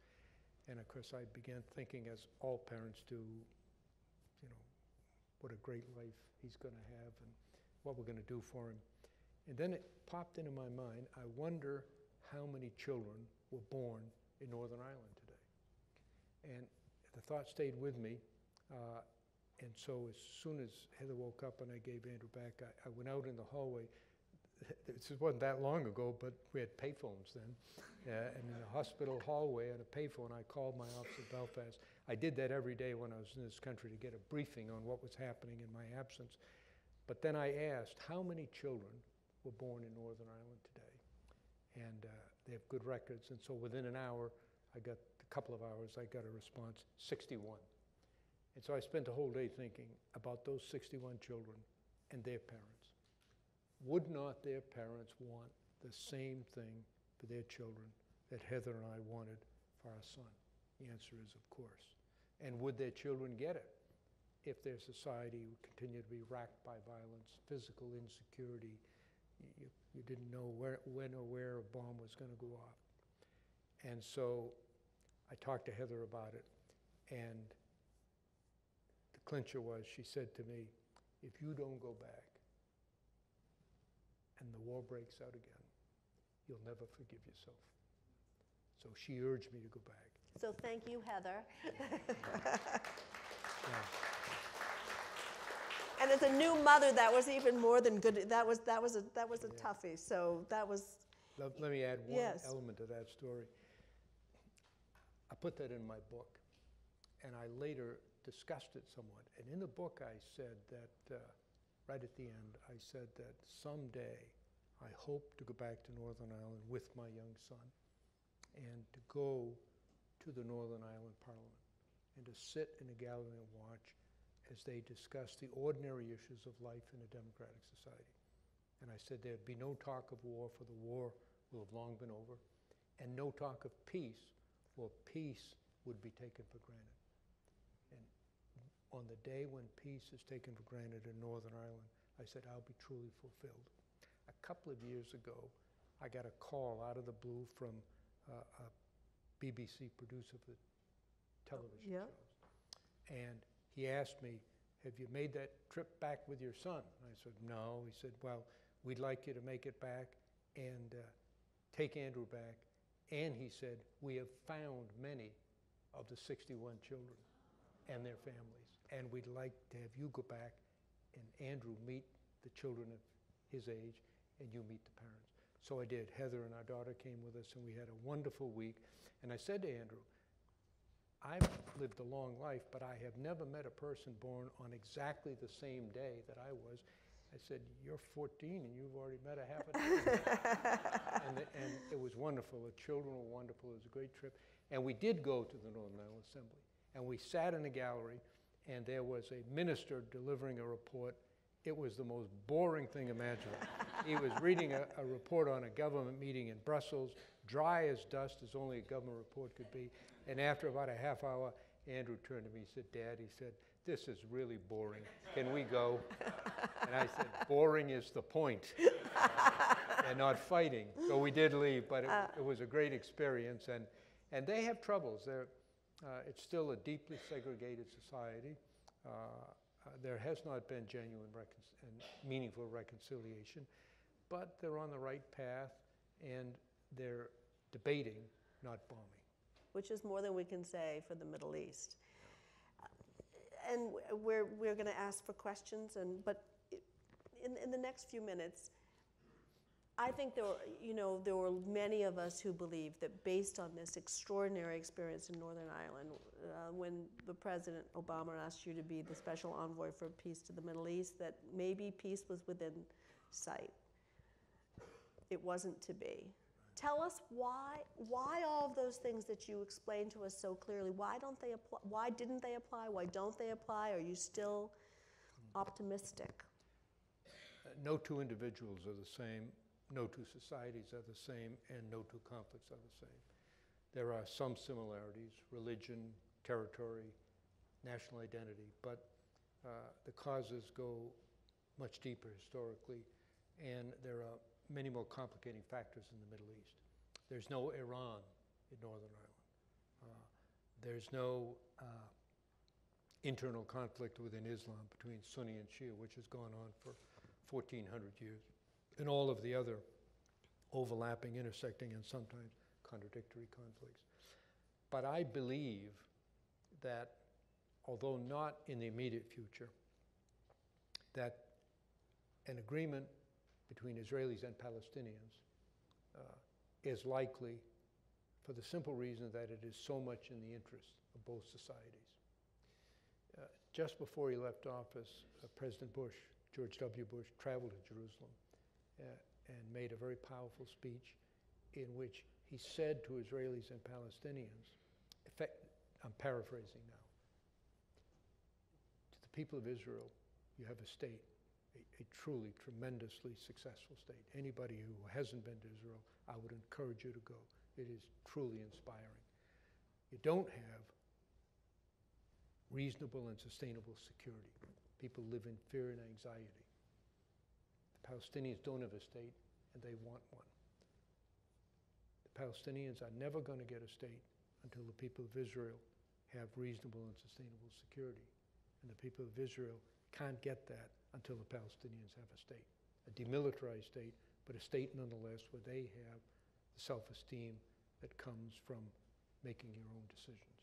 And of course, I began thinking, as all parents do, you know, what a great life he's going to have and what we're going to do for him. And then it popped into my mind, I wonder how many children were born in Northern Ireland today. And the thought stayed with me. And so as soon as Heather woke up and I gave Andrew back, I went out in the hallway. This wasn't that long ago, but we had payphones then. And in the hospital hallway at a payphone, I called my office in Belfast. I did that every day when I was in this country to get a briefing on what was happening in my absence. But then I asked, how many children were born in Northern Ireland today? And they have good records. And so within an hour, a couple of hours, I got a response, 61. And so I spent the whole day thinking about those 61 children and their parents. Would not their parents want the same thing for their children that Heather and I wanted for our son? The answer is, of course. And would their children get it if their society would continue to be racked by violence, physical insecurity? You didn't know when or where a bomb was going to go off. And so I talked to Heather about it, and the clincher was, she said to me, if you don't go back, and the war breaks out again, you'll never forgive yourself. So she urged me to go back. So thank you, Heather. Yeah. And as a new mother, that was even more than good. That was a toughie. So that was. Let me add one Yes. element to that story. I put that in my book, and I later discussed it somewhat. And in the book, I said that. Right at the end, I said that someday I hope to go back to Northern Ireland with my young son and to go to the Northern Ireland Parliament and to sit in a gallery and watch as they discuss the ordinary issues of life in a democratic society. And I said there'd be no talk of war, for the war will have long been over, and no talk of peace, for peace would be taken for granted. On the day when peace is taken for granted in Northern Ireland, I said, I'll be truly fulfilled. A couple of years ago, I got a call out of the blue from a BBC producer for television shows. And he asked me, have you made that trip back with your son? I said, no. He said, well, we'd like you to make it back and take Andrew back. And he said, we have found many of the 61 children and their families. And we'd like to have you go back and Andrew meet the children of his age and you meet the parents. So I did. Heather and our daughter came with us and we had a wonderful week. And I said to Andrew, I've lived a long life, but I have never met a person born on exactly the same day that I was. I said, you're 14 and you've already met a half a dozen. and it was wonderful. The children were wonderful. It was a great trip. And we did go to the Northern Ireland Assembly. And we sat in a gallery, and there was a minister delivering a report. It was the most boring thing imaginable. He was reading a report on a government meeting in Brussels, dry as dust, as only a government report could be. And after about a half hour, Andrew turned to me and said, Dad, he said, this is really boring. Can we go? And I said, boring is the point, and not fighting. So we did leave, but it was a great experience. And they have troubles. It's still a deeply segregated society. There has not been genuine and meaningful reconciliation, but they're on the right path, and they're debating, not bombing. Which is more than we can say for the Middle East. And we're going to ask for questions, but in the next few minutes, I think there were many of us who believe that based on this extraordinary experience in Northern Ireland, when the President Obama asked you to be the special envoy for peace to the Middle East, that maybe peace was within sight. It wasn't to be. Tell us why all of those things that you explained to us so clearly, why don't they apply? Why didn't they apply? Why don't they apply? Are you still optimistic? No two individuals are the same. No two societies are the same, and no two conflicts are the same. There are some similarities: religion, territory, national identity, but the causes go much deeper historically, and there are many more complicating factors in the Middle East. There's no Iran in Northern Ireland. There's no internal conflict within Islam between Sunni and Shia, which has gone on for 1,400 years, and all of the other overlapping, intersecting, and sometimes contradictory conflicts. But I believe that, although not in the immediate future, that an agreement between Israelis and Palestinians is likely, for the simple reason that it is so much in the interest of both societies. Just before he left office, President Bush, George W. Bush, traveled to Jerusalem and made a very powerful speech in which he said to Israelis and Palestinians, I'm paraphrasing now, to the people of Israel, you have a state, a truly tremendously successful state. Anybody who hasn't been to Israel, I would encourage you to go. It is truly inspiring. You don't have reasonable and sustainable security. People live in fear and anxiety. The Palestinians don't have a state, and they want one. The Palestinians are never going to get a state until the people of Israel have reasonable and sustainable security. And the people of Israel can't get that until the Palestinians have a state, a demilitarized state, but a state nonetheless where they have the self-esteem that comes from making your own decisions.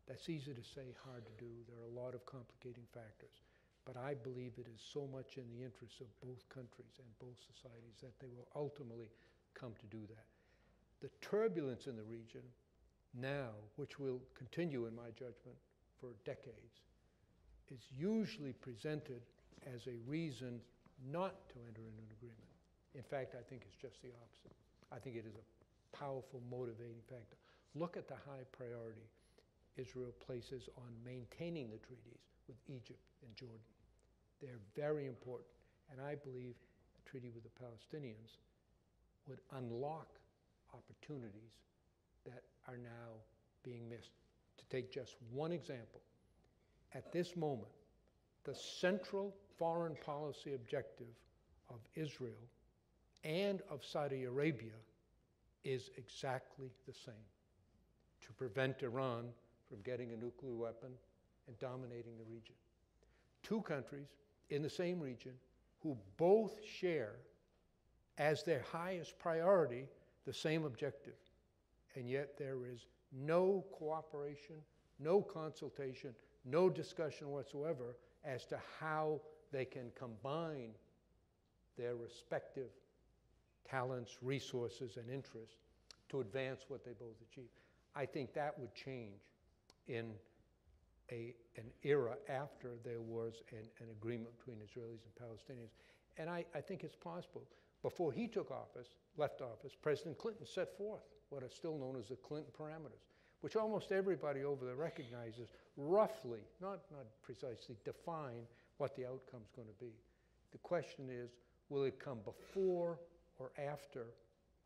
That's easy to say, hard to do. There are a lot of complicating factors. But I believe it is so much in the interest of both countries and both societies that they will ultimately come to do that. The turbulence in the region now, which will continue in my judgment for decades, is usually presented as a reason not to enter into an agreement. In fact, I think it's just the opposite. I think it is a powerful motivating factor. Look at the high priority Israel places on maintaining the treaties with Egypt and Jordan. They're very important, and I believe a treaty with the Palestinians would unlock opportunities that are now being missed. To take just one example, at this moment, the central foreign policy objective of Israel and of Saudi Arabia is exactly the same: to prevent Iran from getting a nuclear weapon and dominating the region. Two countries in the same region who both share as their highest priority the same objective, and yet there is no cooperation, no consultation, no discussion whatsoever as to how they can combine their respective talents, resources, and interests to advance what they both achieve. I think that would change in an era after there was an agreement between Israelis and Palestinians. And I think it's possible. Before he took office, left office, President Clinton set forth what are still known as the Clinton parameters, which almost everybody over there recognizes roughly, not precisely, define what the outcome's going to be. The question is, will it come before or after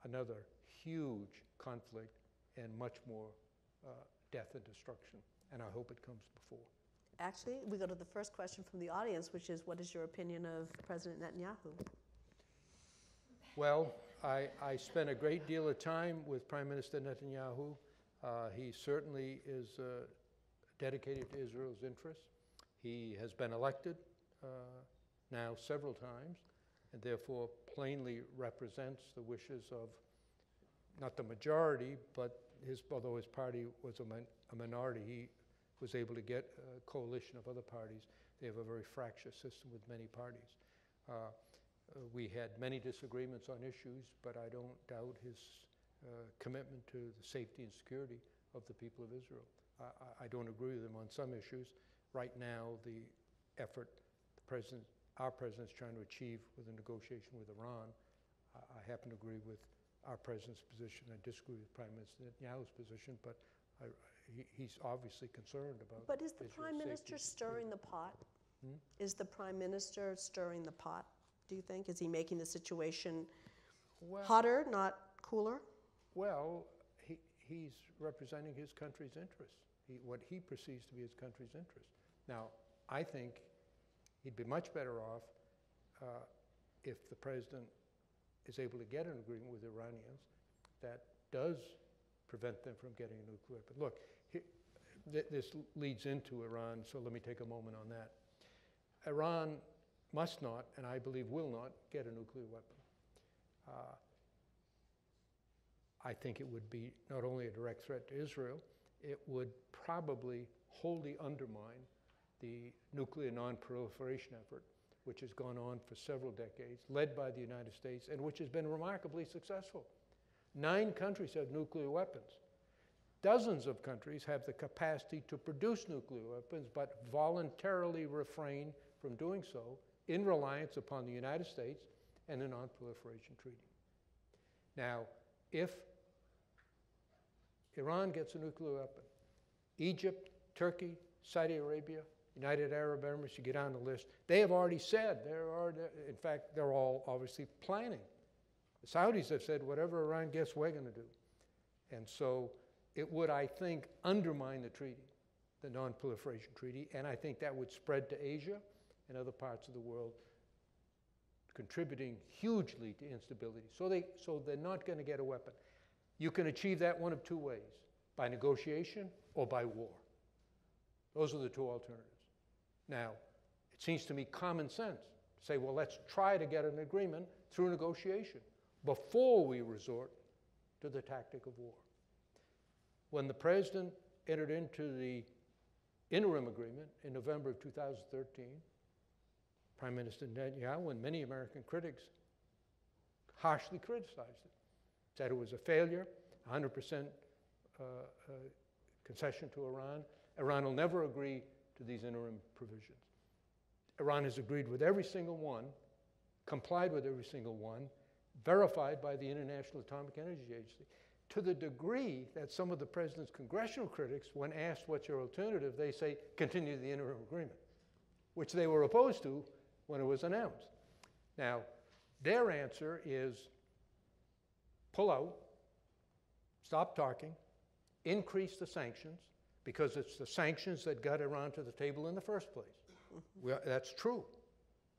another huge conflict and much more death and destruction? And I hope it comes before. Actually, we go to the first question from the audience, which is, what is your opinion of President Netanyahu? Well, I spent a great deal of time with Prime Minister Netanyahu. He certainly is dedicated to Israel's interests. He has been elected now several times, and therefore plainly represents the wishes of not the majority, but although his party was a minority, he was able to get a coalition of other parties. They have a very fractious system with many parties. We had many disagreements on issues, but I don't doubt his commitment to the safety and security of the people of Israel. I don't agree with him on some issues. Right now, the effort our president's trying to achieve with a negotiation with Iran, I happen to agree with our president's position. I disagree with Prime Minister Netanyahu's position, but he's obviously concerned about. But is the Prime Minister stirring the pot? Is the Prime Minister stirring the pot, do you think? Is he making the situation hotter, not cooler? Well, he's representing his country's interests, what he perceives to be his country's interests. Now, I think he'd be much better off if the president is able to get an agreement with the Iranians that does prevent them from getting a nuclear weapon. Look, this leads into Iran, so let me take a moment on that. Iran must not, and I believe will not, get a nuclear weapon. I think it would be not only a direct threat to Israel, it would probably wholly undermine the nuclear non-proliferation effort, which has gone on for several decades, led by the United States, and which has been remarkably successful. 9 countries have nuclear weapons. Dozens of countries have the capacity to produce nuclear weapons, but voluntarily refrain from doing so in reliance upon the United States and the Non-Proliferation Treaty. Now, if Iran gets a nuclear weapon, Egypt, Turkey, Saudi Arabia, United Arab Emirates, you get on the list, they have already said, in fact, they're all obviously planning. The Saudis have said, whatever Iran gets, we're going to do. And so it would, I think, undermine the treaty, the Non-Proliferation Treaty, and I think that would spread to Asia and other parts of the world, contributing hugely to instability. So they're not going to get a weapon. You can achieve that one of 2 ways, by negotiation or by war. Those are the 2 alternatives. Now, it seems to me common sense to say, well, let's try to get an agreement through negotiation before we resort to the tactic of war. When the president entered into the interim agreement in November of 2013, Prime Minister Netanyahu and many American critics harshly criticized it, said it was a failure, 100% concession to Iran. Iran will never agree to these interim provisions. Iran has agreed with every single one, complied with every single one, verified by the International Atomic Energy Agency, to the degree that some of the president's congressional critics, when asked what's your alternative, they say, continue the interim agreement, which they were opposed to when it was announced. Now, their answer is pull out, stop talking, increase the sanctions, because it's the sanctions that got Iran to the table in the first place. That's true.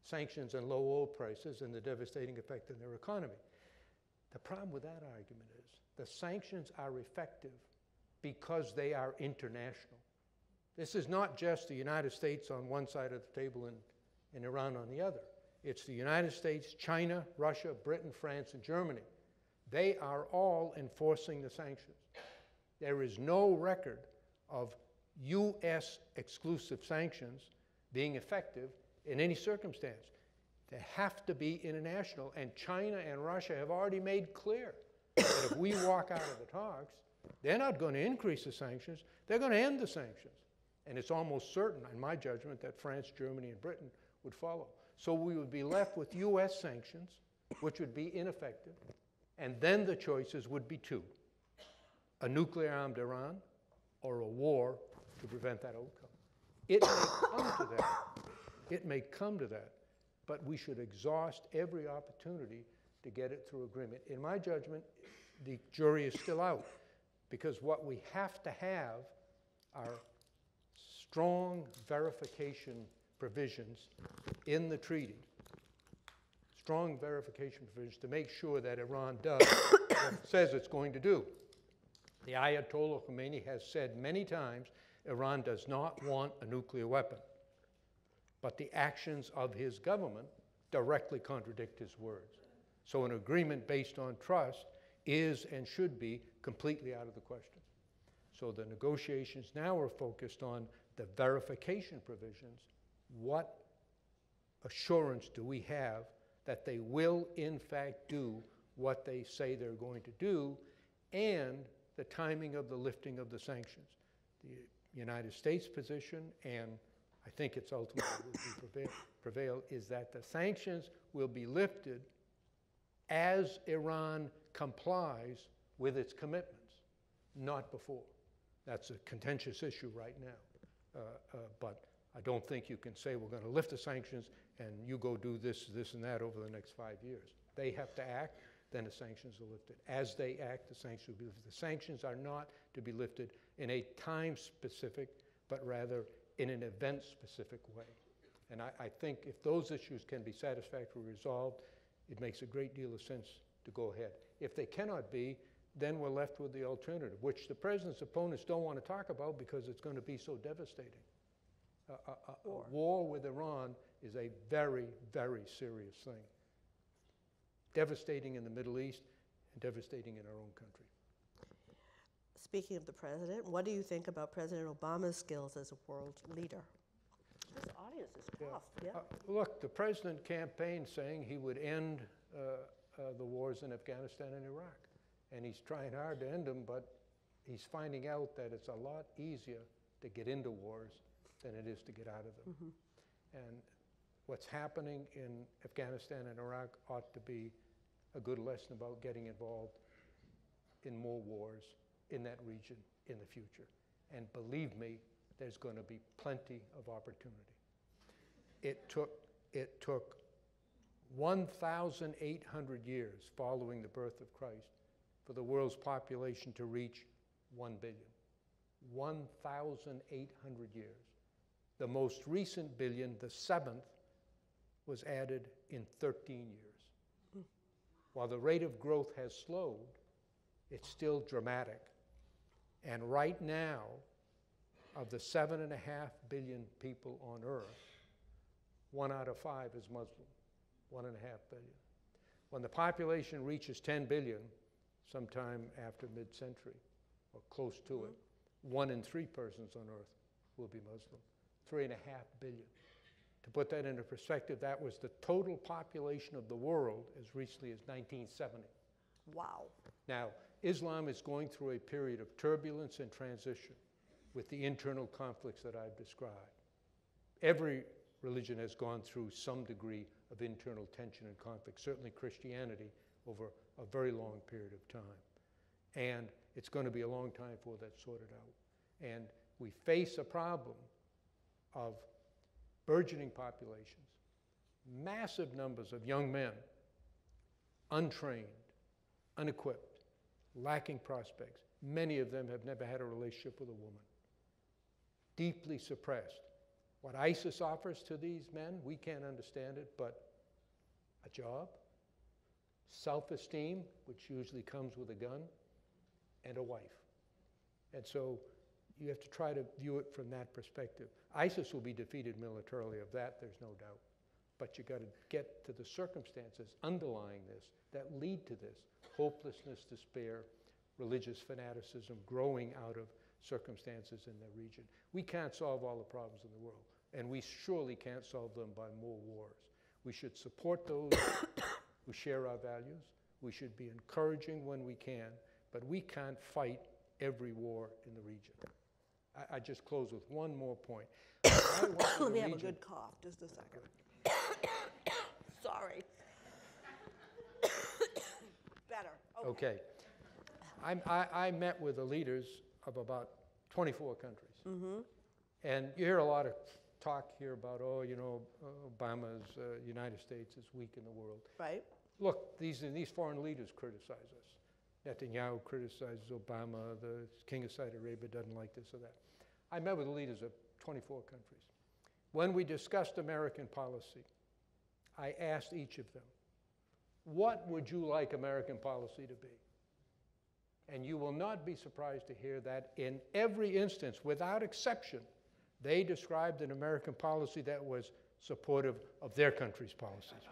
Sanctions and low oil prices and the devastating effect on their economy. The problem with that argument is the sanctions are effective because they are international. This is not just the United States on one side of the table and Iran on the other. It's the United States, China, Russia, Britain, France, and Germany. They are all enforcing the sanctions. There is no record of U.S. exclusive sanctions being effective in any circumstance. They have to be international, and China and Russia have already made clear that if we walk out of the talks, they're not going to increase the sanctions, they're going to end the sanctions. And it's almost certain, in my judgment, that France, Germany, and Britain would follow. So we would be left with U.S. sanctions, which would be ineffective, and then the choices would be 2, a nuclear-armed Iran or a war to prevent that outcome. It may come to that. It may come to that, but we should exhaust every opportunity to get it through agreement. In my judgment, the jury is still out, because what we have to have are strong verification provisions in the treaty, strong verification provisions to make sure that Iran does what it says it's going to do. The Ayatollah Khomeini has said many times Iran does not want a nuclear weapon, but the actions of his government directly contradict his words. So an agreement based on trust is and should be completely out of the question. So the negotiations now are focused on the verification provisions. What assurance do we have that they will in fact do what they say they're going to do, and the timing of the lifting of the sanctions? The United States position, and I think it's ultimately will prevail, is that the sanctions will be lifted as Iran complies with its commitments, not before. That's a contentious issue right now. But I don't think you can say we're going to lift the sanctions and you go do this, this, and that over the next 5 years. They have to act, then the sanctions are lifted. As they act, the sanctions will be lifted. The sanctions are not to be lifted in a time-specific, but rather in an event-specific way. And I think if those issues can be satisfactorily resolved, it makes a great deal of sense to go ahead. If they cannot be, then we're left with the alternative, which the president's opponents don't want to talk about because it's going to be so devastating. A war with Iran is a very, very serious thing. Devastating in the Middle East and devastating in our own country. Speaking of the president, what do you think about President Obama's skills as a world leader? This audience is tough. Yeah. Look, the president campaigned saying he would end the wars in Afghanistan and Iraq. And he's trying hard to end them, but he's finding out that it's a lot easier to get into wars than it is to get out of them. Mm-hmm. And what's happening in Afghanistan and Iraq ought to be a good lesson about getting involved in more wars in that region in the future. And believe me, there's going to be plenty of opportunity. It took 1,800 years following the birth of Christ for the world's population to reach 1 billion. 1,800 years. The most recent billion, the 7th, was added in 13 years. Mm. While the rate of growth has slowed, it's still dramatic. And right now, of the 7.5 billion people on Earth, 1 out of 5 is Muslim, 1.5 billion. When the population reaches 10 billion, sometime after mid-century, or close to it, 1 in 3 persons on Earth will be Muslim, 3.5 billion. To put that into perspective, that was the total population of the world as recently as 1970. Wow. Now, Islam is going through a period of turbulence and transition with the internal conflicts that I've described. Every religion has gone through some degree of internal tension and conflict, certainly Christianity over a very long period of time. And it's going to be a long time before that's sorted out. And we face a problem of burgeoning populations, massive numbers of young men, untrained, unequipped, lacking prospects. Many of them have never had a relationship with a woman. Deeply suppressed. What ISIS offers to these men, we can't understand it, but a job, self-esteem, which usually comes with a gun, and a wife. And so you have to try to view it from that perspective. ISIS will be defeated militarily, of that there's no doubt. But you got to get to the circumstances underlying this that lead to this. Hopelessness, despair, religious fanaticism growing out of circumstances in the region. We can't solve all the problems in the world, and we surely can't solve them by more wars. We should support those who share our values. We should be encouraging when we can, but we can't fight every war in the region. I just close with one more point. Let me have a good cough, just a second. Sorry. Better. Okay. I met with the leaders of about 24 countries. Mm-hmm. And you hear a lot of talk here about, Obama's United States is weak in the world. Right. Look, these foreign leaders criticize us. Netanyahu criticizes Obama. The King of Saudi Arabia doesn't like this or that. I met with the leaders of 24 countries. When we discussed American policy, I asked each of them, what would you like American policy to be? And you will not be surprised to hear that in every instance, without exception, they described an American policy that was supportive of their country's policies.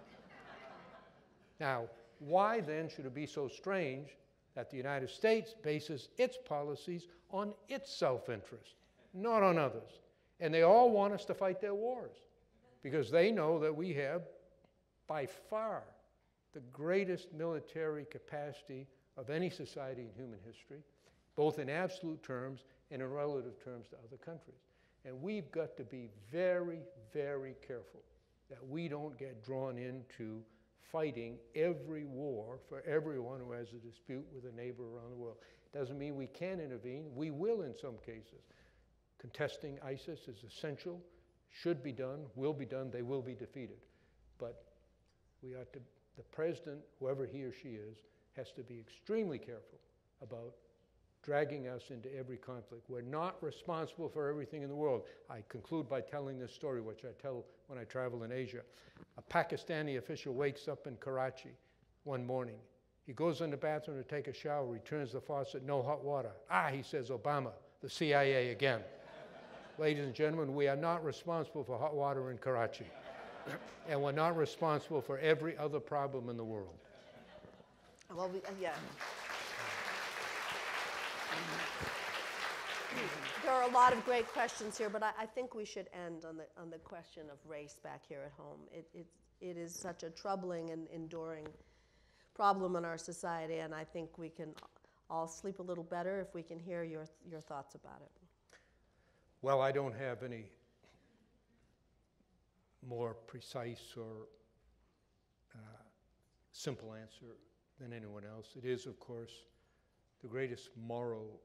Now, why then should it be so strange that the United States bases its policies on its self-interest, not on others? And they all want us to fight their wars because they know that we have, by far, the greatest military capacity of any society in human history, both in absolute terms and in relative terms to other countries. And we've got to be very, very careful that we don't get drawn into fighting every war for everyone who has a dispute with a neighbor around the world. Doesn't mean we can't intervene. We will in some cases. Contesting ISIS is essential, should be done, will be done, they will be defeated. But we ought to, the president, whoever he or she is, has to be extremely careful about dragging us into every conflict. We're not responsible for everything in the world. I conclude by telling this story, which I tell when I travel in Asia. A Pakistani official wakes up in Karachi one morning. He goes in the bathroom to take a shower, returns the faucet, no hot water. Ah, he says, Obama, the CIA again. Ladies and gentlemen, we are not responsible for hot water in Karachi. And we're not responsible for every other problem in the world. Well, yeah. There are a lot of great questions here, but I think we should end on the question of race back here at home. It is such a troubling and enduring problem in our society, and I think we can all sleep a little better if we can hear your thoughts about it. Well, I don't have any more precise or simple answer than anyone else. It is, of course, the greatest moral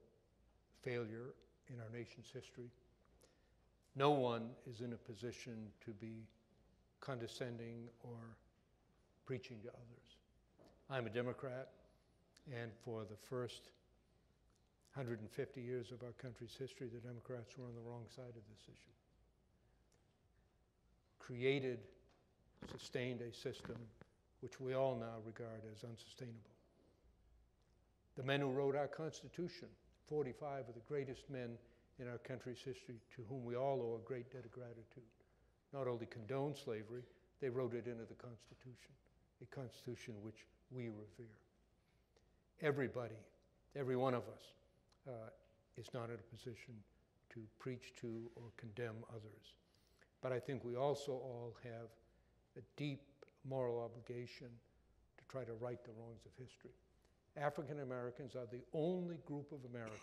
failure in our nation's history. No one is in a position to be condescending or preaching to others. I'm a Democrat, and for the first 150 years of our country's history, the Democrats were on the wrong side of this issue. Created, sustained a system which we all now regard as unsustainable. The men who wrote our Constitution, 45 of the greatest men in our country's history, to whom we all owe a great debt of gratitude, not only condoned slavery, they wrote it into the Constitution, a Constitution which we revere. Everybody, every one of us, is not in a position to preach to or condemn others. But I think we also all have a deep moral obligation to try to right the wrongs of history. African Americans are the only group of Americans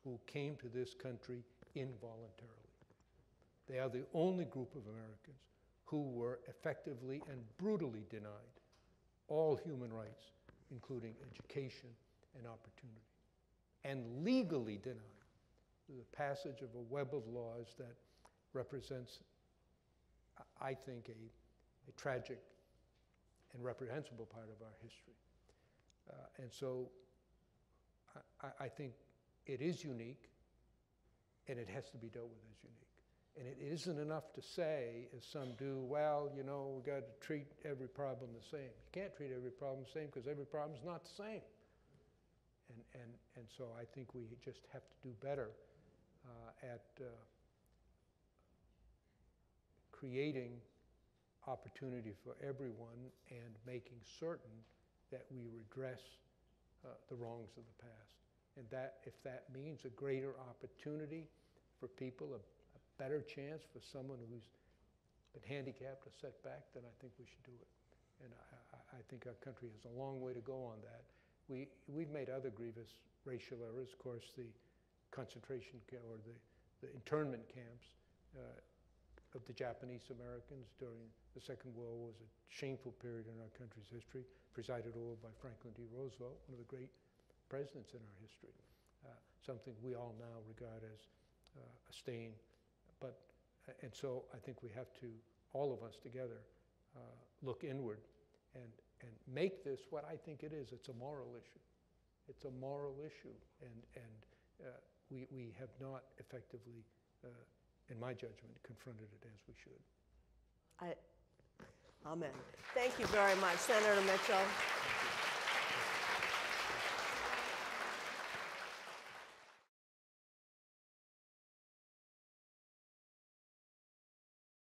who came to this country involuntarily. They are the only group of Americans who were effectively and brutally denied all human rights, including education and opportunity, and legally denied the passage of a web of laws that represents, I think, a tragic and reprehensible part of our history. And so I think it is unique, and it has to be dealt with as unique. And it isn't enough to say, as some do, well, you know, we've got to treat every problem the same. You can't treat every problem the same because every problem is not the same. And so I think we just have to do better at creating opportunity for everyone and making certain that we redress the wrongs of the past. And that, if that means a greater opportunity for people, a better chance for someone who's been handicapped or set back, then I think we should do it. And I think our country has a long way to go on that. We've made other grievous racial errors. Of course, the concentration or the internment camps of the Japanese Americans during the Second World War was a shameful period in our country's history, presided over by Franklin D. Roosevelt, one of the great presidents in our history, something we all now regard as a stain. And so I think we have to, all of us together, look inward and make this what I think it is. It's a moral issue. It's a moral issue, and we have not effectively, in my judgment, confronted it as we should. Amen. Thank you very much, Senator Mitchell.